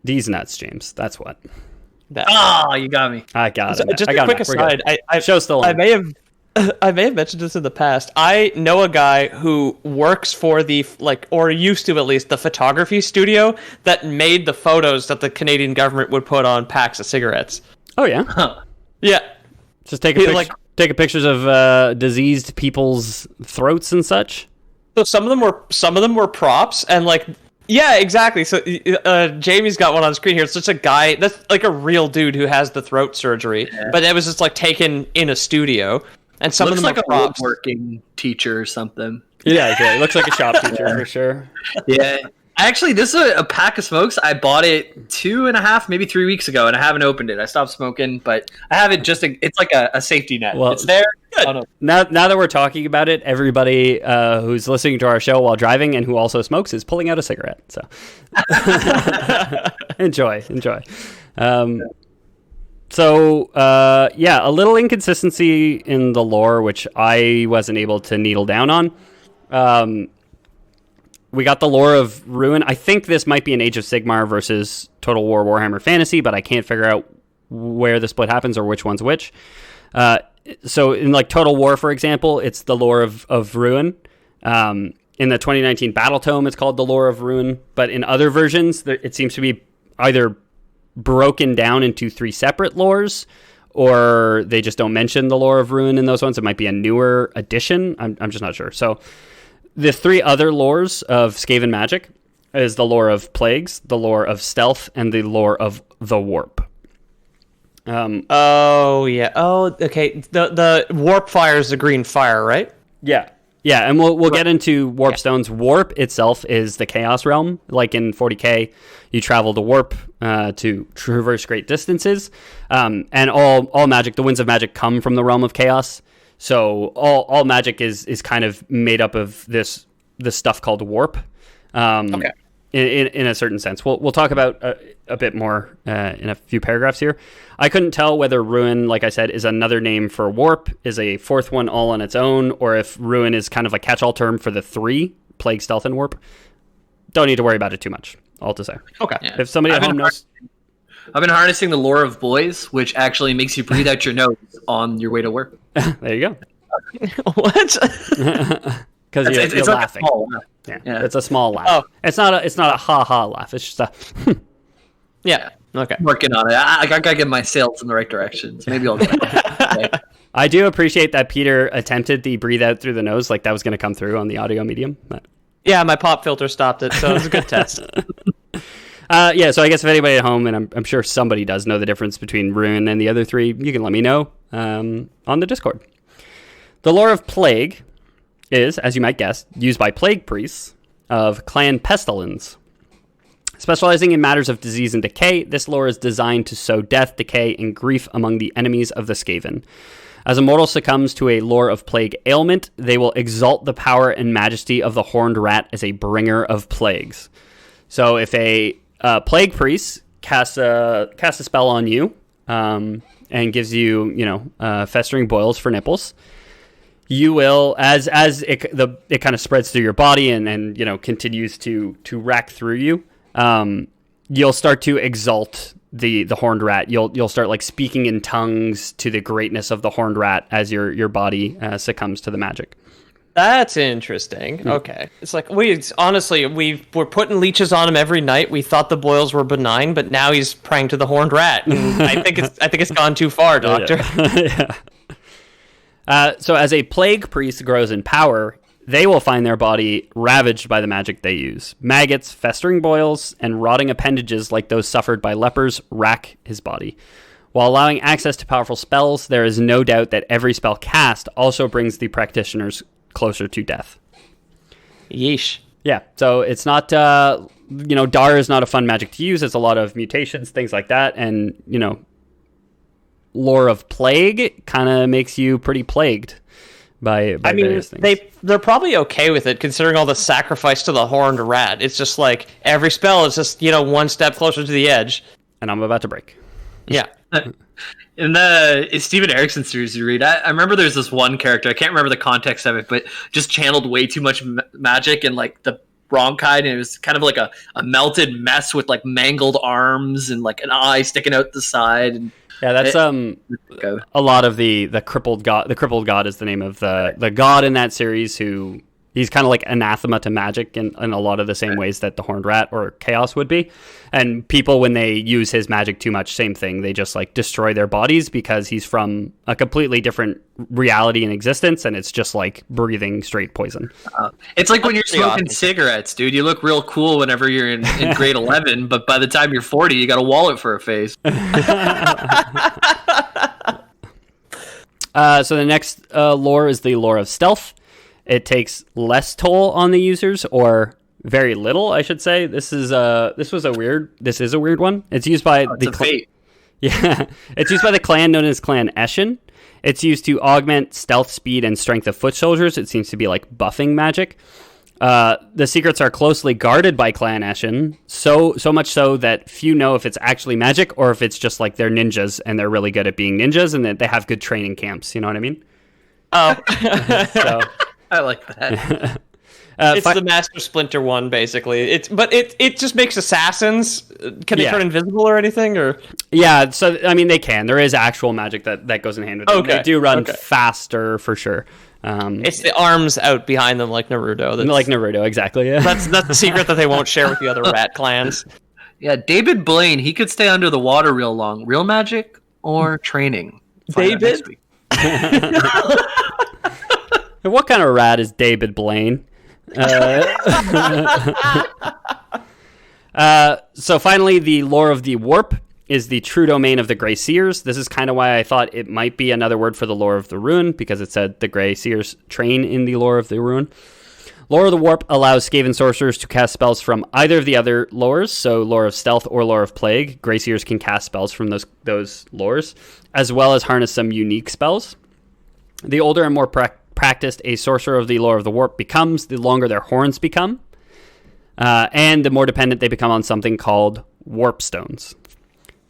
These nuts, James. That's what. You got me. I got it. Just a quick aside. Show's still on. I may have mentioned this in the past. I know a guy who works for the or used to at least, the photography studio that made the photos that the Canadian government would put on packs of cigarettes. Oh yeah. Huh. Yeah. Just taking pictures of diseased people's throats and such. So some of them were props, and like Yeah, exactly. So Jamie's got one on screen here. It's just a guy that's like a real dude who has the throat surgery, but it was just like taken in a studio. And some looks of them like are props. a woodworking teacher or something. Yeah, it looks like a shop teacher for sure. Yeah. Actually, this is a pack of smokes. I bought it 2.5, maybe 3 weeks ago, and I haven't opened it. I stopped smoking, but I have it it's like a safety net. Well, it's there. Now that we're talking about it, everybody who's listening to our show while driving and who also smokes is pulling out a cigarette. So enjoy. A little inconsistency in the lore, which I wasn't able to needle down on. We got the lore of Ruin. I think this might be an Age of Sigmar versus Total War Warhammer Fantasy, but I can't figure out where the split happens or which one's which. So in like Total War, for example, it's the lore of Ruin. In the 2019 Battle Tome, it's called the lore of Ruin. But in other versions, it seems to be either broken down into 3 separate lores, or they just don't mention the lore of Ruin in those ones. It might be a newer edition. I'm just not sure. So the 3 other lores of Skaven magic is the lore of plagues, the lore of stealth, and the lore of the warp. Oh yeah. Oh, okay. The warp fire is the green fire, right? Yeah. Yeah, and we'll get into Warpstone's warp itself is the Chaos Realm. Like in 40k, you travel the warp to traverse great distances. And all magic, the winds of magic come from the realm of chaos. So all magic is kind of made up of this stuff called warp. Okay. In a certain sense. We'll talk about a bit more in a few paragraphs here. I couldn't tell whether Ruin, like I said, is another name for warp, is a 4th one all on its own, or if Ruin is kind of a catch-all term for the 3, plague, stealth, and warp. Don't need to worry about it too much, all to say. Okay. Yeah. If somebody at home knows... I've been harnessing the lore of boys, which actually makes you breathe out your nose on your way to work. There you go. What? Because you're laughing. Yeah, it's a small laugh. Oh. It's not a ha-ha laugh. It's just a... Yeah. Okay. I'm working on it. I gotta get my sails in the right direction. So maybe I'll get it. I do appreciate that Peter attempted the breathe out through the nose, like that was going to come through on the audio medium. But... Yeah, my pop filter stopped it, so it was a good test. So I guess if anybody at home, and I'm sure somebody does know the difference between Ruin and the other 3, you can let me know on the Discord. The lore of plague is, as you might guess, used by plague priests of Clan Pestilence. Specializing in matters of disease and decay, this lore is designed to sow death, decay, and grief among the enemies of the Skaven. As a mortal succumbs to a lore of plague ailment, they will exalt the power and majesty of the horned rat as a bringer of plagues. So if a plague priest casts a spell on you and gives you, festering boils for nipples, you will, as it kind of spreads through your body and continues to rack through you, you'll start to exalt the horned rat. You'll start like speaking in tongues to the greatness of the horned rat as your body succumbs to the magic. That's interesting. Okay. It's like we're putting leeches on him every night. We thought the boils were benign, but now he's praying to the horned rat. And I think it's gone too far, Doctor. Yeah. So as a plague priest grows in power, they will find their body ravaged by the magic they use. Maggots, festering boils, and rotting appendages like those suffered by lepers rack his body. While allowing access to powerful spells, there is no doubt that every spell cast also brings the practitioners closer to death. Yeesh. Yeah, so it's not, Dar is not a fun magic to use. It's a lot of mutations, things like that, and, lore of plague kind of makes you pretty plagued by various things. They're probably okay with it, considering all the sacrifice to the horned rat. It's just like, every spell is just, one step closer to the edge. And I'm about to break. Yeah. In the Steven Erikson series you read, I remember there's this one character, I can't remember the context of it, but just channeled way too much magic and like the wrong kind, and it was kind of like a melted mess with like mangled arms and like an eye sticking out the side. And yeah, that's a lot of the Crippled God. The Crippled God is the name of the god in that series who He's kind of like anathema to magic in a lot of the same ways that the Horned Rat or Chaos would be. And people, when they use his magic too much, same thing. They just like destroy their bodies because he's from a completely different reality and existence, and it's just like breathing straight poison. It's like when you're smoking cigarettes, dude. You look real cool whenever you're in grade 11, but by the time you're 40, you got a wallet for a face. So the next lore is the lore of stealth. It takes less toll on the users, or very little, I should say. This is a weird one. It's used by it's used by the clan known as Clan Eshin. It's used to augment stealth, speed, and strength of foot soldiers. It seems to be like buffing magic. The secrets are closely guarded by Clan Eshin, so much so that few know if it's actually magic or if it's just like they're ninjas and they're really good at being ninjas and that they have good training camps. You know what I mean? Oh. So. I like that. It's the Master Splinter one, basically. It just makes assassins. Can they turn invisible or anything? Or yeah, so I mean they can. There is actual magic that goes in hand with them. Okay. They do run faster for sure. It's the arms out behind them, like Naruto. Like Naruto, exactly. Yeah. That's the secret that they won't share with the other rat clans. Yeah, David Blaine. He could stay under the water real long. Real magic or training? David. What kind of rat is David Blaine? So finally, the lore of the Warp is the true domain of the Grey Seers. This is kind of why I thought it might be another word for the lore of the Rune, because it said the Grey Seers train in the lore of the Rune. Lore of the Warp allows Skaven sorcerers to cast spells from either of the other lores, so lore of stealth or lore of plague. Grey Seers can cast spells from those lores, as well as harness some unique spells. The older and more practiced a sorcerer of the lore of the Warp becomes, the longer their horns become, and the more dependent they become on something called Warpstones.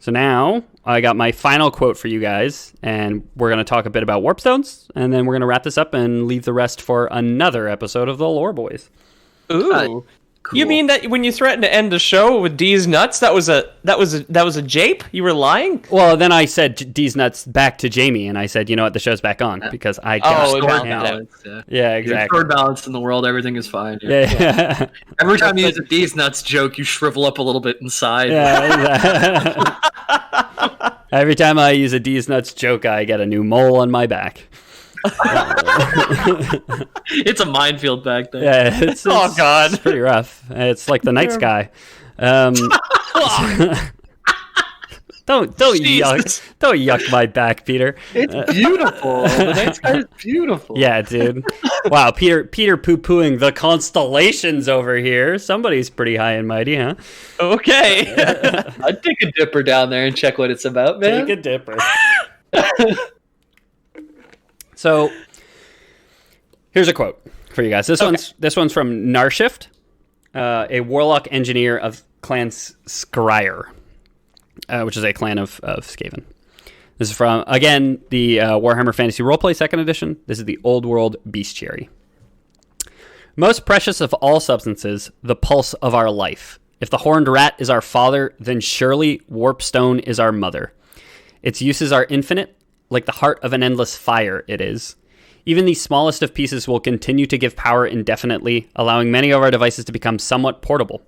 So now I got my final quote for you guys, and we're going to talk a bit about Warpstones, and then we're going to wrap this up and leave the rest for another episode of the Lore Boys. Ooh. Cool. You mean that when you threatened to end the show with D's nuts, that was a jape? You were lying? Well, then I said D's nuts back to Jamie, and I said, you know what, the show's back on because I got sword balance. Yeah, exactly. Sword balance in the world, everything is fine. Yeah. Every time you use a D's nuts joke, you shrivel up a little bit inside. Yeah. Every time I use a D's nuts joke, I get a new mole on my back. It's a minefield back there. Yeah, it's God, it's pretty rough. It's like the night sky. Don't yuck my back, Peter. It's beautiful. The night sky is beautiful. Yeah, dude. Wow, Peter poo-pooing the constellations over here. Somebody's pretty high and mighty, huh? Okay. I'd take a dipper down there and check what it's about, man. Take a dipper. So, here's a quote for you guys. This one's from Narshift, a warlock engineer of Clan Skryre, which is a clan of Skaven. This is from, again, the Warhammer Fantasy Roleplay 2nd Edition. This is the Old World Bestiary. Most precious of all substances, the pulse of our life. If the Horned Rat is our father, then surely Warpstone is our mother. Its uses are infinite. Like the heart of an endless fire, it is. Even the smallest of pieces will continue to give power indefinitely, allowing many of our devices to become somewhat portable.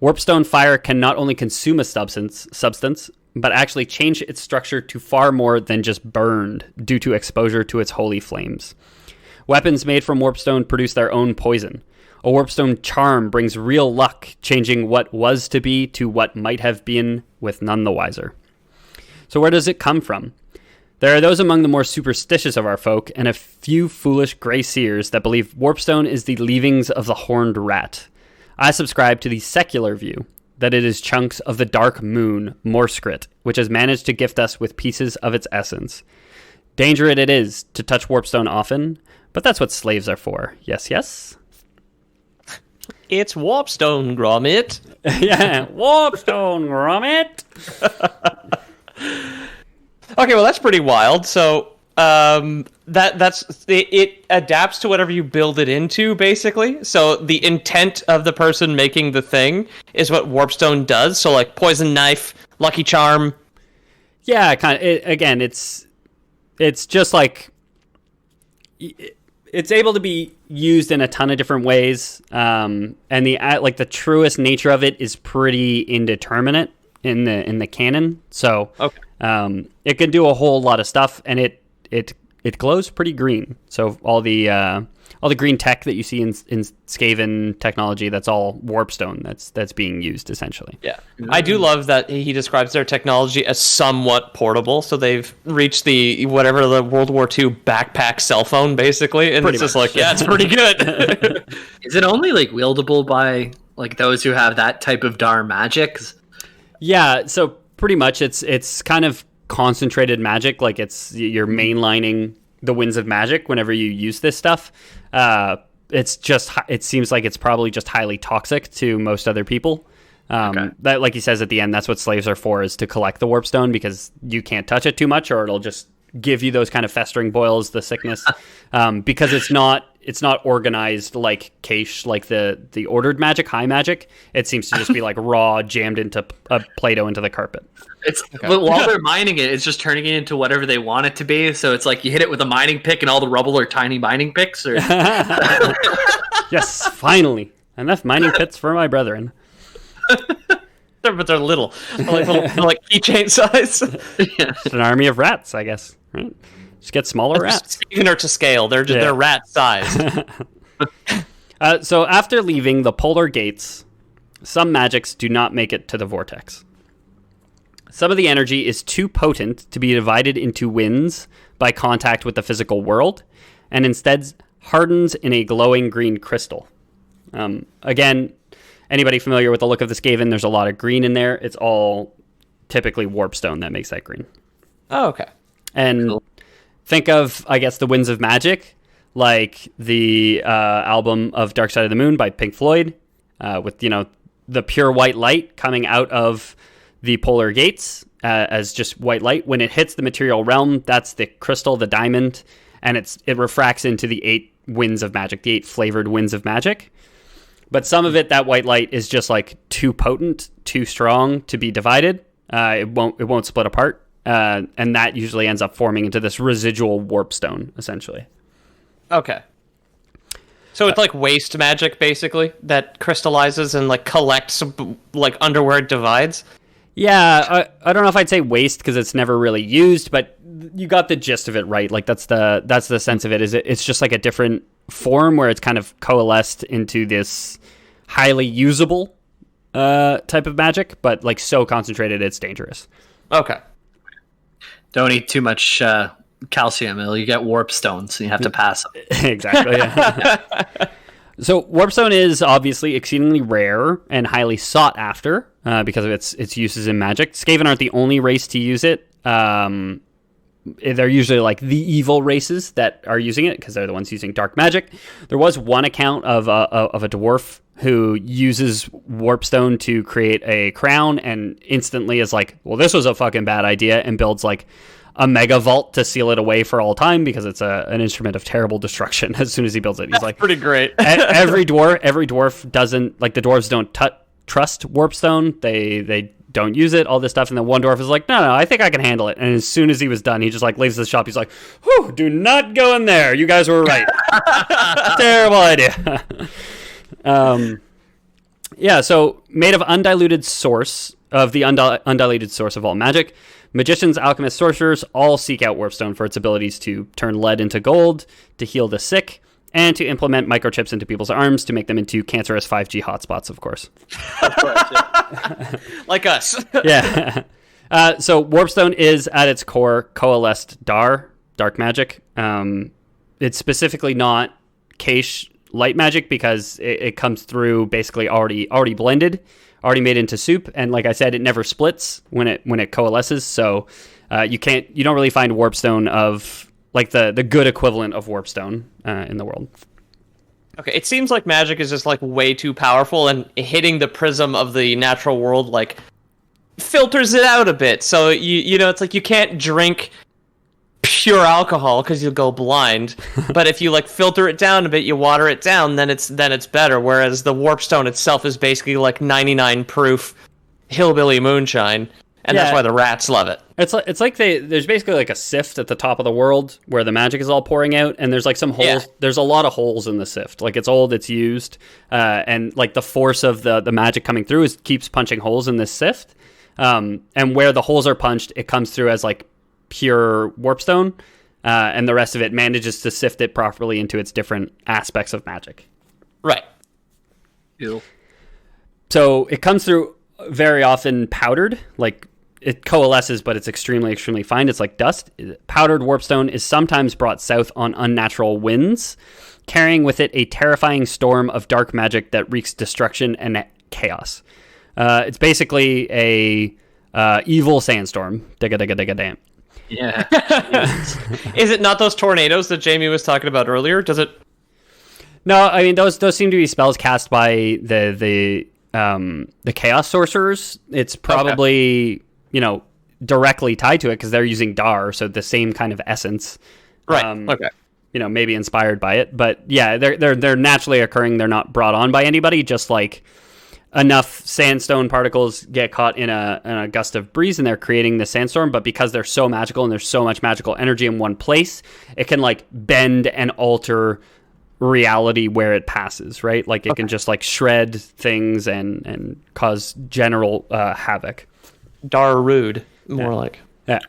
Warpstone fire can not only consume a substance, but actually change its structure to far more than just burned due to exposure to its holy flames. Weapons made from Warpstone produce their own poison. A Warpstone charm brings real luck, changing what was to be to what might have been, with none the wiser. So where does it come from? There are those among the more superstitious of our folk, and a few foolish grey seers that believe Warpstone is the leavings of the Horned Rat. I subscribe to the secular view, that it is chunks of the dark moon, Morskrit, which has managed to gift us with pieces of its essence. Danger it is to touch Warpstone often, but that's what slaves are for. Yes, yes? It's Warpstone, Grommet. Yeah, Warpstone, Grommet. Okay, well that's pretty wild. So it adapts to whatever you build it into, basically. So the intent of the person making the thing is what Warpstone does. So like poison knife, lucky charm. Yeah, kind of. Again, it's just like it's able to be used in a ton of different ways, and the truest nature of it is pretty indeterminate in the canon. So it can do a whole lot of stuff, and it glows pretty green. So all the green tech that you see in Skaven technology, that's all Warpstone that's being used essentially. Yeah. I do love that he describes their technology as somewhat portable. So they've reached the World War II backpack cell phone basically, and pretty it's much. Just like, yeah, it's pretty good. Is it only like wieldable by like those who have that type of Dar magic? Yeah, so pretty much it's kind of concentrated magic, like you're mainlining the winds of magic whenever you use this stuff. It seems like it's probably just highly toxic to most other people. That, like he says at the end, that's what slaves are for, is to collect the Warpstone, because you can't touch it too much or it'll just give you those kind of festering boils, the sickness, because it's not organized like Keish, like the ordered magic, high magic. It seems to just be like raw, jammed into Play-Doh into the carpet. But while they're mining it, it's just turning it into whatever they want it to be. So it's like you hit it with a mining pick and all the rubble are tiny mining picks. Or... Yes, finally. Enough mining pits for my brethren. But they're little. They're like keychain size. Yeah. It's an army of rats, I guess. Right? Just get smaller rats. Even are to scale. They're rat size. So after leaving the polar gates, some magics do not make it to the vortex. Some of the energy is too potent to be divided into winds by contact with the physical world, and instead hardens in a glowing green crystal. Again, anybody familiar with the look of the Skaven, there's a lot of green in there. It's all typically Warpstone that makes that green. Oh, okay. And think of, I guess, the Winds of Magic, like the album of Dark Side of the Moon by Pink Floyd, with, the pure white light coming out of the polar gates as just white light. When it hits the material realm, that's the crystal, the diamond, and it refracts into the 8 winds of magic, the 8 flavored winds of magic. But some of it, that white light, is just like too potent, too strong to be divided. It won't split apart, and that usually ends up forming into this residual warpstone, essentially. Okay. So it's like waste magic, basically, that crystallizes and like collects like underwhere it divides. Yeah, I don't know if I'd say waste because it's never really used, but you got the gist of it right. Like that's the sense of it. It's just like a different form where it's kind of coalesced into this highly usable type of magic, but like so concentrated it's dangerous. Okay. Don't eat too much calcium, or you get warpstones, so you have to pass them. Exactly. Yeah. So Warpstone is obviously exceedingly rare and highly sought after because of its uses in Magic. Skaven aren't the only race to use it. They're usually like the evil races that are using it because they're the ones using dark magic. There was one account of a dwarf who uses Warpstone to create a crown and instantly is like, well, this was a fucking bad idea, and builds like a mega vault to seal it away for all time because it's an instrument of terrible destruction. As soon as he builds it, he's like, pretty great. every dwarf doesn't, like, the dwarves don't trust Warpstone. They don't use it, all this stuff. And then one dwarf is like, no, I think I can handle it. And as soon as he was done, he just like leaves the shop. He's like, whew, do not go in there. You guys were right. Terrible idea. Yeah, so made of undiluted source of the undiluted source of all magic, magicians, alchemists, sorcerers all seek out Warpstone for its abilities to turn lead into gold, to heal the sick, and to implement microchips into people's arms to make them into cancerous 5G hotspots, of course. Of course, yeah. Like us. Yeah. So Warpstone is, at its core, coalesced dark magic. It's specifically not Keish light magic because it comes through basically already blended, already made into soup, and like I said, it never splits when it coalesces. So you don't really find Warpstone of like the good equivalent of Warpstone in the world. Okay, it seems like magic is just like way too powerful, and hitting the prism of the natural world like filters it out a bit. So you know, it's like you can't drink pure alcohol because you'll go blind. But if you like filter it down a bit, you water it down, then it's better. Whereas the Warpstone itself is basically like 99 proof hillbilly moonshine, And that's why the rats love it. It's like there's basically like a sift at the top of the world where the magic is all pouring out, and there's like some holes. Yeah. There's a lot of holes in the sift. Like it's old, it's used, and like the force of the magic coming through keeps punching holes in this sift. And where the holes are punched, it comes through as like pure warpstone, and the rest of it manages to sift it properly into its different aspects of magic. Right. Ew. So it comes through very often powdered, like it coalesces, but it's extremely, extremely fine. It's like dust. Powdered warpstone is sometimes brought south on unnatural winds, carrying with it a terrifying storm of dark magic that wreaks destruction and chaos. It's basically a evil sandstorm. Digga digga digga damn. Yeah. Is it not those tornadoes that Jamie was talking about earlier? Does it? No, I mean those seem to be spells cast by the chaos sorcerers. It's probably directly tied to it because they're using Dar, so the same kind of essence. Right. Okay. Maybe inspired by it, but yeah, they're naturally occurring. They're not brought on by anybody. Just like enough sandstone particles get caught in a gust of breeze, and they're creating the sandstorm. But because they're so magical and there's so much magical energy in one place, it can like bend and alter reality where it passes, right? Like it can just like shred things and cause general havoc. Darude, more like. Yeah.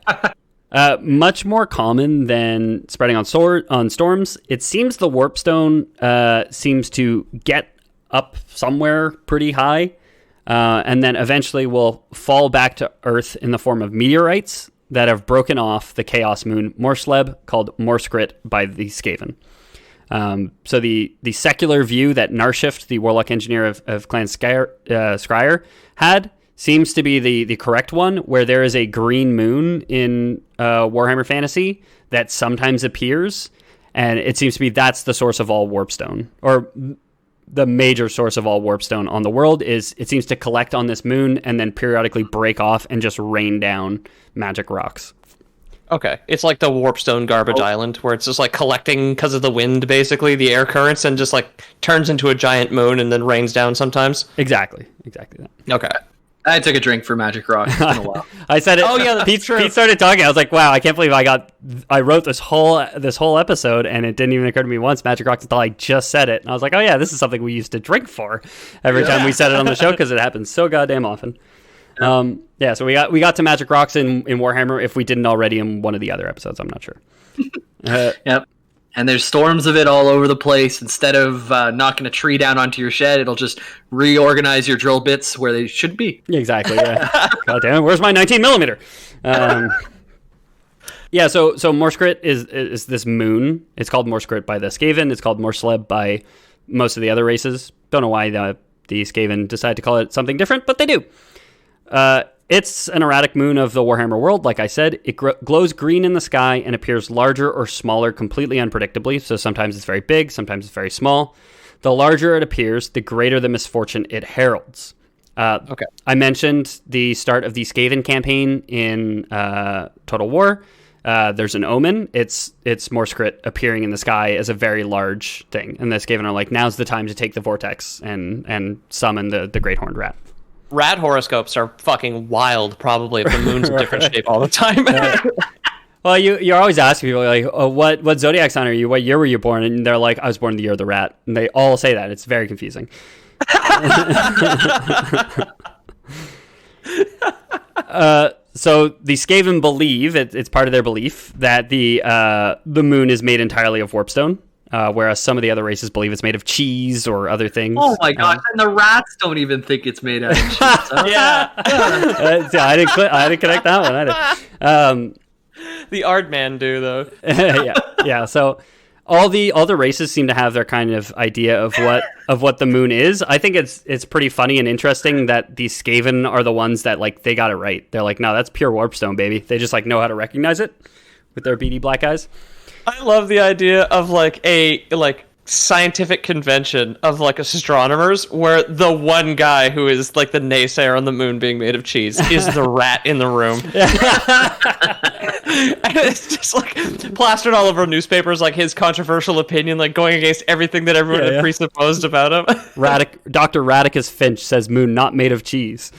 Much more common than spreading on storms. It seems the warpstone seems to get up somewhere pretty high, and then eventually will fall back to Earth in the form of meteorites that have broken off the Chaos Moon Morsleb, called Morskrit by the Skaven. So the secular view that Narshift, the warlock engineer of Clan Skryre, had seems to be the correct one, where there is a green moon in Warhammer Fantasy that sometimes appears, and it seems to be that's the source of all warpstone, or the major source of all warpstone on the world. Is it seems to collect on this moon and then periodically break off and just rain down magic rocks. Okay, it's like the Warpstone garbage island, where it's just like collecting because of the wind, basically, the air currents, and just like turns into a giant moon and then rains down sometimes. Exactly that. Okay. I took a drink for Magic Rock. It's been a while. I said it. Oh yeah, Pete started talking. I was like, wow, I can't believe I wrote this whole episode and it didn't even occur to me once, Magic Rock, until I just said it. And I was like, oh yeah, this is something we used to drink for every time we said it on the show, because it happens so goddamn often. So we got to Magic Rocks in Warhammer, if we didn't already in one of the other episodes. I'm not sure. Yep. And there's storms of it all over the place. Instead of knocking a tree down onto your shed, it'll just reorganize your drill bits where they should be. Exactly, yeah. God damn it, where's my 19 millimeter? Yeah, so Morskrit is this moon. It's called Morskrit by the Skaven. It's called Morsleb by most of the other races. Don't know why the Skaven decided to call it something different, but they do. It's an erratic moon of the Warhammer world, like I said. It glows green in the sky and appears larger or smaller completely unpredictably. So sometimes it's very big, sometimes it's very small. The larger it appears, the greater the misfortune it heralds. Okay. I mentioned the start of the Skaven campaign in Total War. There's an omen. It's Morskrit appearing in the sky as a very large thing. And the Skaven are like, now's the time to take the Vortex and summon the Great Horned Rat. Rat horoscopes are fucking wild, probably, if the moon's a different shape all the time. Well, you're always asking people, like, oh, what zodiac sign are you? What year were you born? And they're like, I was born in the year of the rat. And they all say that. It's very confusing. So the Skaven believe, it's part of their belief, that the moon is made entirely of warpstone. Whereas some of the other races believe it's made of cheese or other things. Oh my gosh! And the rats don't even think it's made out of cheese. Yeah. I didn't connect that one either. The Aardman do though. Yeah. So all the races seem to have their kind of idea of what the moon is. I think it's pretty funny and interesting that the Skaven are the ones that like they got it right. They're like, no, that's pure warpstone, baby. They just like know how to recognize it with their beady black eyes. I love the idea of a scientific convention of astronomers where the one guy who is like the naysayer on the moon being made of cheese is the rat in the room. And it's just like plastered all over newspapers, like his controversial opinion, like going against everything that everyone had presupposed about him. Dr. Radicus Finch says moon not made of cheese.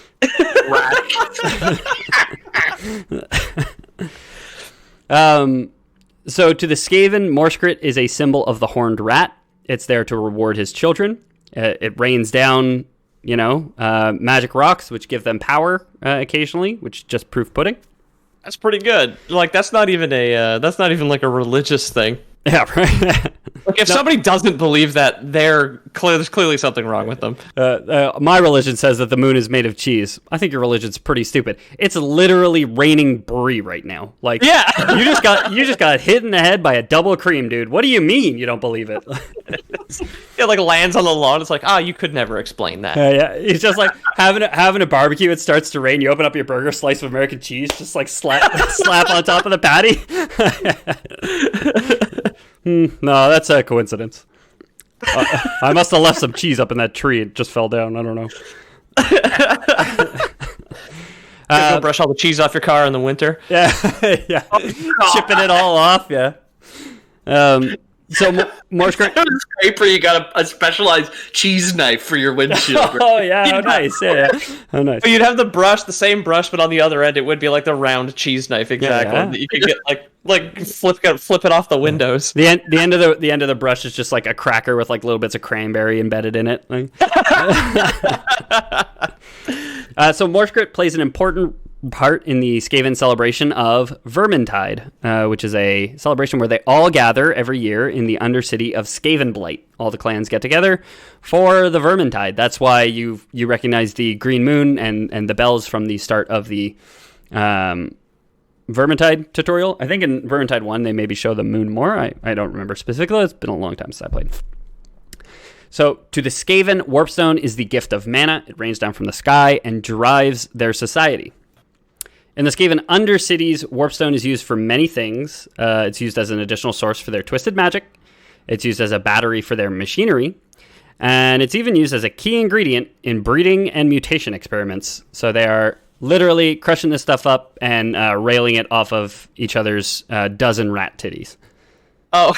So to the Skaven, Morskrit is a symbol of the horned rat. It's there to reward his children. It rains down, magic rocks, which give them power occasionally, which just proof pudding. That's pretty good. Like that's not even like a religious thing. Yeah, right. Like if somebody doesn't believe that, there's clearly something wrong with them. My religion says that the moon is made of cheese. I think your religion's pretty stupid. It's literally raining brie right now. Like, yeah, you just got hit in the head by a double cream, dude. What do you mean you don't believe it? It like lands on the lawn. It's like, you could never explain that. Yeah, it's just like having a barbecue. It starts to rain. You open up your burger, slice of American cheese, just like slap on top of the patty. No, that's a coincidence. I must have left some cheese up in that tree. It just fell down. I don't know. Go brush all the cheese off your car in the winter. Yeah, yeah. Chipping it all off. Yeah. So more scraper, you got a specialized cheese knife for your windshield. Oh yeah, how nice! Yeah, how nice. But you'd have the same brush, but on the other end, it would be like the round cheese knife exactly that you could get like flip it off the windows. The end of the brush is just like a cracker with like little bits of cranberry embedded in it. So Morskrit plays an important part in the Skaven celebration of Vermintide, which is a celebration where they all gather every year in the undercity of Skavenblight. All the clans get together for the Vermintide. That's why you recognize the green moon and the bells from the start of the Vermintide tutorial. I think in Vermintide 1 they maybe show the moon more. I don't remember specifically. It's been a long time since I played. So, to the Skaven, Warpstone is the gift of mana. It rains down from the sky and drives their society. In the Skaven Undercities, Warpstone is used for many things. It's used as an additional source for their twisted magic. It's used as a battery for their machinery. And it's even used as a key ingredient in breeding and mutation experiments. So they are literally crushing this stuff up and railing it off of each other's dozen rat titties. Oh.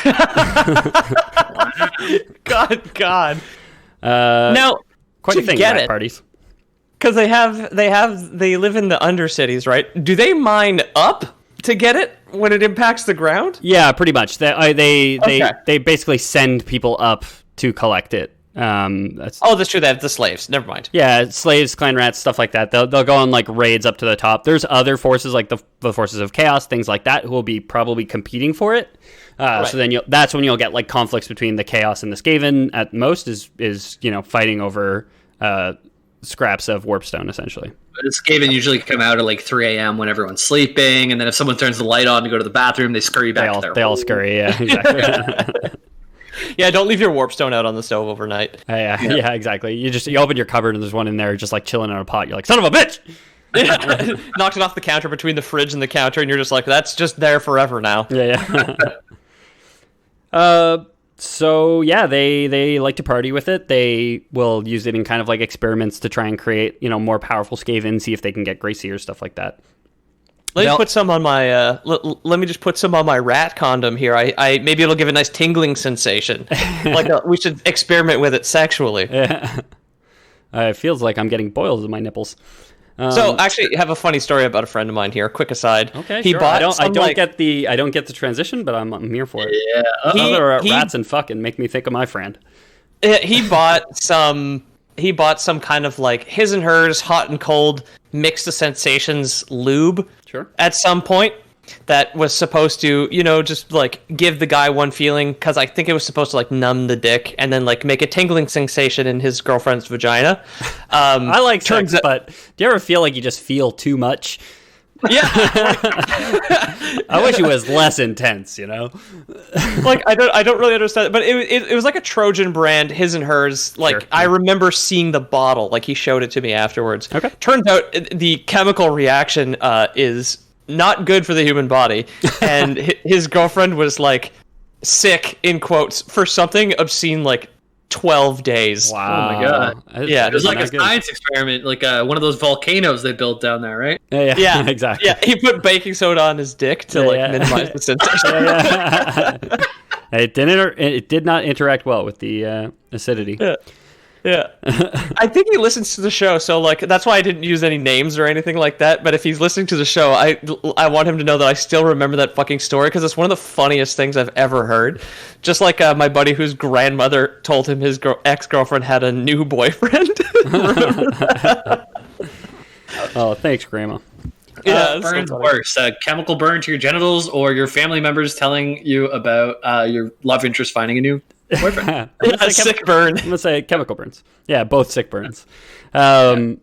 God. Now, quite a thing, rat parties. Because they live in the undercities, right? Do they mine up to get it when it impacts the ground? Yeah, pretty much. They basically send people up to collect it. That's true. They have the slaves. Never mind. Yeah, slaves, clan rats, stuff like that. They'll go on like raids up to the top. There's other forces like the forces of chaos, things like that, who will be probably competing for it. Right. So then that's when you'll get like conflicts between the chaos and the Skaven. At most is fighting over scraps of Warpstone, essentially. The Skaven usually come out at like 3 a.m. when everyone's sleeping, and then if someone turns the light on to go to the bathroom, they scurry back to their They all scurry, yeah, exactly. Yeah, don't leave your Warpstone out on the stove overnight. Yeah, exactly. You open your cupboard and there's one in there just like chilling in a pot. You're like, son of a bitch! Knocked it off the counter between the fridge and the counter, and you're just like, that's just there forever now. Yeah. So yeah, they like to party with it. They will use it in kind of like experiments to try and create, more powerful Skaven, see if they can get Gracie or stuff like that. Let me put some on my. Let me just put some on my rat condom here. I maybe it'll give a nice tingling sensation. We should experiment with it sexually. Yeah. It feels like I'm getting boils in my nipples. So actually, I have a funny story about a friend of mine here. Quick aside. Okay, sure. I don't get the transition, but I'm here for it. Yeah. Rats and fucking make me think of my friend. He bought some kind of like his and hers hot and cold mixed of sensations lube. Sure. At some point, that was supposed to, just like give the guy one feeling, because I think it was supposed to like numb the dick and then like make a tingling sensation in his girlfriend's vagina. I like sex, but do you ever feel like you just feel too much? Yeah. I wish it was less intense, Like I don't really understand, but it was like a Trojan brand, his and hers. Like sure. I remember seeing the bottle, like he showed it to me afterwards. Okay. Turns out the chemical reaction is not good for the human body, and his girlfriend was like sick in quotes for something obscene like 12 days. Wow. Oh my god. Yeah, it was like a science experiment, like one of those volcanoes they built down there, right? Yeah, exactly. Yeah, he put baking soda on his dick to minimize the sensation. It did not interact well with the acidity. Yeah. I think he listens to the show, so like that's why I didn't use any names or anything like that. But if he's listening to the show, I want him to know that I still remember that fucking story because it's one of the funniest things I've ever heard. Just like my buddy whose grandmother told him his ex-girlfriend had a new boyfriend. Oh, thanks, Grandma. Yeah, burns worse. Chemical burn to your genitals, or your family members telling you about your love interest finding a new boyfriend. Sick burn. I'm gonna say chemical burns. Yeah, both sick burns. So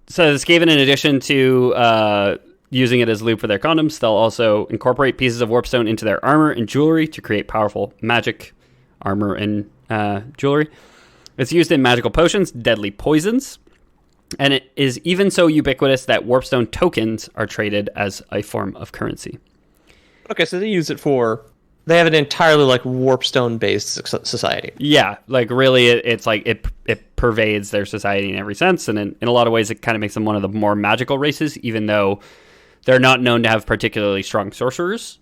the Skaven, in addition to using it as lube for their condoms, they'll also incorporate pieces of Warpstone into their armor and jewelry to create powerful magic armor and jewelry. It's used in magical potions, deadly poisons, and it is even so ubiquitous that Warpstone tokens are traded as a form of currency. Okay, so they use it for... They have an entirely like Warpstone-based society. Yeah, like really, it's like it pervades their society in every sense, and in a lot of ways, it kind of makes them one of the more magical races, even though they're not known to have particularly strong sorcerers.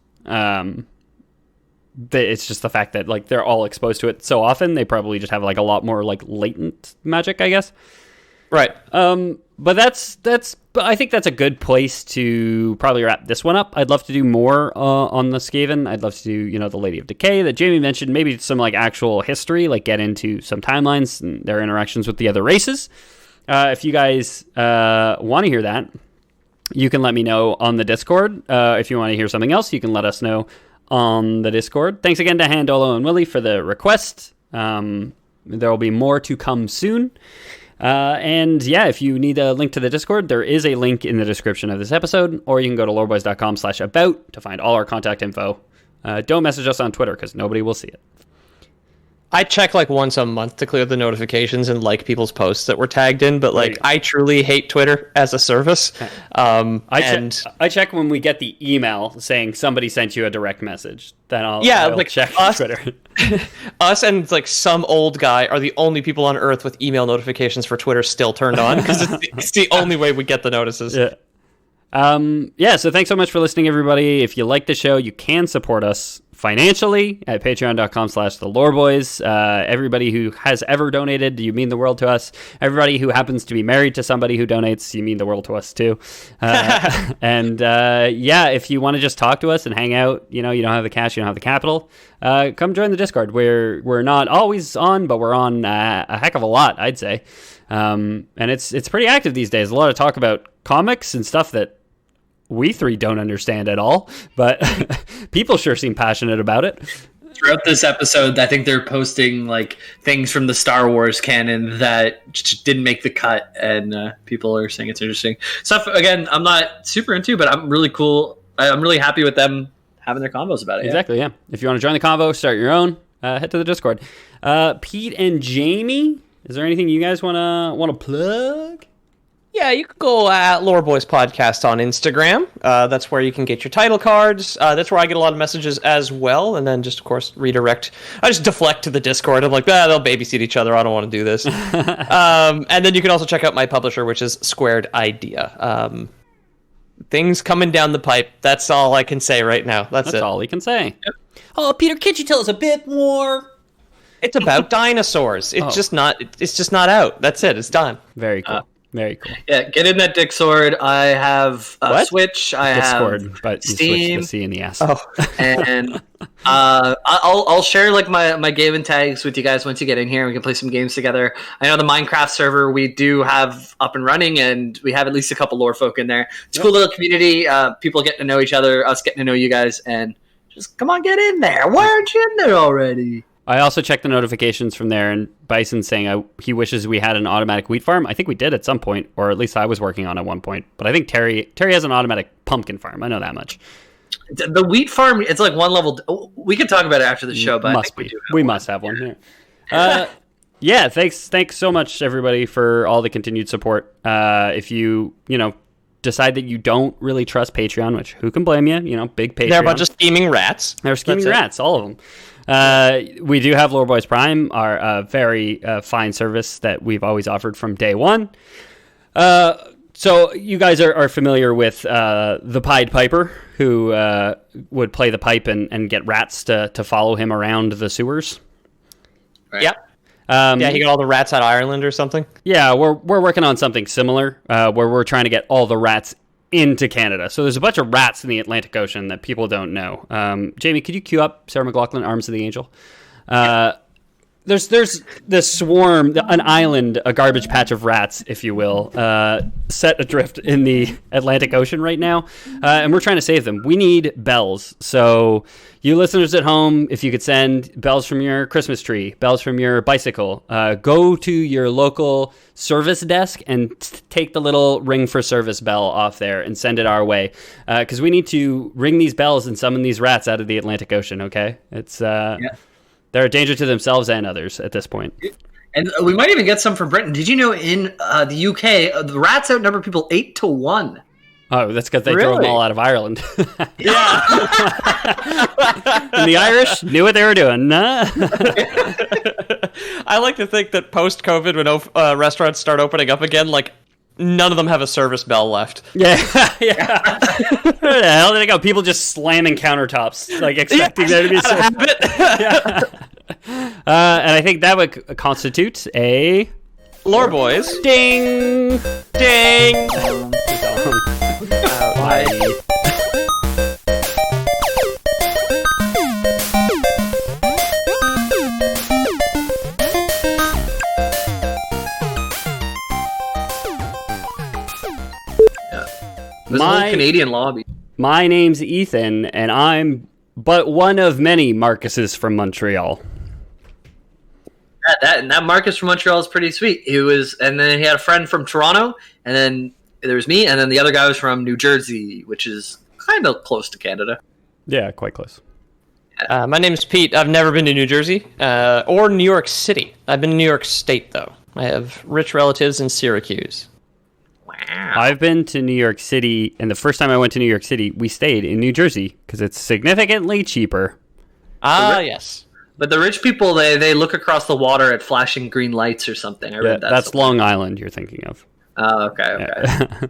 It's just the fact that like they're all exposed to it so often, they probably just have like a lot more like latent magic, I guess. Right. But I think that's a good place to probably wrap this one up. I'd love to do more on the Skaven. I'd love to do, the Lady of Decay that Jamie mentioned, maybe some like actual history, like get into some timelines and their interactions with the other races. If you guys want to hear that, you can let me know on the Discord. If you want to hear something else, you can let us know on the Discord. Thanks again to Handolo and Willie for the request. There will be more to come soon. And yeah, if you need a link to the Discord, there is a link in the description of this episode, or you can go to loreboys.com/about to find all our contact info. Don't message us on Twitter because nobody will see it. I check like once a month to clear the notifications and like people's posts that were tagged in, but like I truly hate Twitter as a service. I check when we get the email saying somebody sent you a direct message. Then I'll check Twitter. Us and like some old guy are the only people on Earth with email notifications for Twitter still turned on because it's the only way we get the notices. Yeah. So thanks so much for listening, everybody. If you like the show, you can support us financially at patreon.com/theloreboys. Everybody who has ever donated, you mean the world to us. Everybody who happens to be married to somebody who donates, you mean the world to us too. And if you want to just talk to us and hang out, you don't have the cash, you don't have the capital, come join the Discord. We're not always on, but we're on a heck of a lot, I'd say. And it's pretty active these days. A lot of talk about comics and stuff that we three don't understand at all, but people sure seem passionate about it. Throughout this episode, I think they're posting like things from the Star Wars canon that just didn't make the cut, and people are saying it's interesting stuff. Again, I'm not super into, but I'm really cool. I'm really happy with them having their convos about it. Exactly. Yeah. If you want to join the convo, start your own. Head to the Discord. Pete and Jamie, is there anything you guys want to plug? Yeah, you could go at Lore Boys Podcast on Instagram. That's where you can get your title cards. That's where I get a lot of messages as well. And then just, of course, redirect. I just deflect to the Discord. I'm like, they'll babysit each other. I don't want to do this. And then you can also check out my publisher, which is Squared Idea. Things coming down the pipe. That's all I can say right now. That's it. All he can say. Yep. Oh, Peter, can't you tell us a bit more? It's about dinosaurs. It's just not out. That's it. It's done. Very cool. Very cool. Yeah, get in that Dick Sword. I have Switch. I have Discord, but Steam. You switched the C in the S. Oh. And I'll share like my gaming tags with you guys once you get in here. We can play some games together. I know the Minecraft server we do have up and running, and we have at least a couple lore folk in there. It's a cool little community. People getting to know each other, us getting to know you guys, and just come on, get in there. Why aren't you in there already? I also checked the notifications from there, and Bison saying he wishes we had an automatic wheat farm. I think we did at some point, or at least I was working on at one point. But I think Terry has an automatic pumpkin farm. I know that much. The wheat farm, it's like one level. We can talk about it after the show, but we must have one here. Yeah, thanks so much, everybody, for all the continued support. If you decide that you don't really trust Patreon, which who can blame you? Big Patreon. They're a bunch of scheming rats. They're scheming rats, all of them. We do have Lore Boys Prime, our very fine service that we've always offered from day one. So you guys are familiar with the Pied Piper, who would play the pipe and get rats to follow him around the sewers. Right. Yep. Yeah, he got all the rats out of Ireland or something. Yeah, we're working on something similar, where we're trying to get all the rats into Canada. So there's a bunch of rats in the Atlantic Ocean that people don't know. Jamie, could you cue up Sarah McLachlan, Arms of the Angel? There's this swarm, an island, a garbage patch of rats, if you will, set adrift in the Atlantic Ocean right now, and we're trying to save them. We need bells. So you listeners at home, if you could send bells from your Christmas tree, bells from your bicycle, go to your local service desk and take the little ring for service bell off there and send it our way, because we need to ring these bells and summon these rats out of the Atlantic Ocean, okay? It's... They're a danger to themselves and others at this point. And we might even get some from Britain. Did you know in the UK, the rats outnumber people 8-1? Oh, that's because they drove them all out of Ireland. Yeah. And the Irish knew what they were doing. I like to think that post-COVID, when restaurants start opening up again, like, none of them have a service bell left. Yeah. Where the hell did it go? People just slamming countertops, like expecting there to be a service. Yeah. And I think that would constitute a Lore Boys. Ding! Ding! My Canadian lobby. My name's Ethan, and I'm but one of many Marcuses from Montreal. That Marcus from Montreal is pretty sweet. And then he had a friend from Toronto, and then there was me, and then the other guy was from New Jersey, which is kind of close to Canada. Yeah, quite close. My name's Pete. I've never been to New Jersey or New York City. I've been to New York State, though. I have rich relatives in Syracuse. Wow. I've been to New York City, and the first time I went to New York City, we stayed in New Jersey because it's significantly cheaper. Yes. But the rich people, they look across the water at flashing green lights or something. I read that. That's Long Island you're thinking of. Oh, okay. Yeah.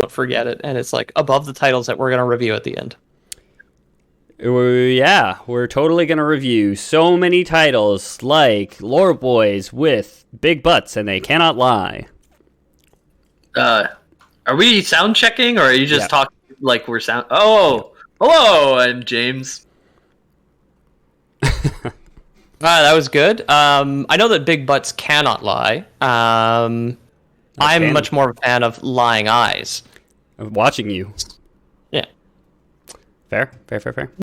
Don't forget it, and it's like above the titles that we're going to review at the end. Yeah, we're totally going to review so many titles like Lore Boys with big butts and they cannot lie. Are we sound checking, or are you just talking like we're sound? Oh, hello, I'm James. That was good. I know that big butts cannot lie. I'm much more of a fan of lying eyes. Watching you. Yeah. Fair.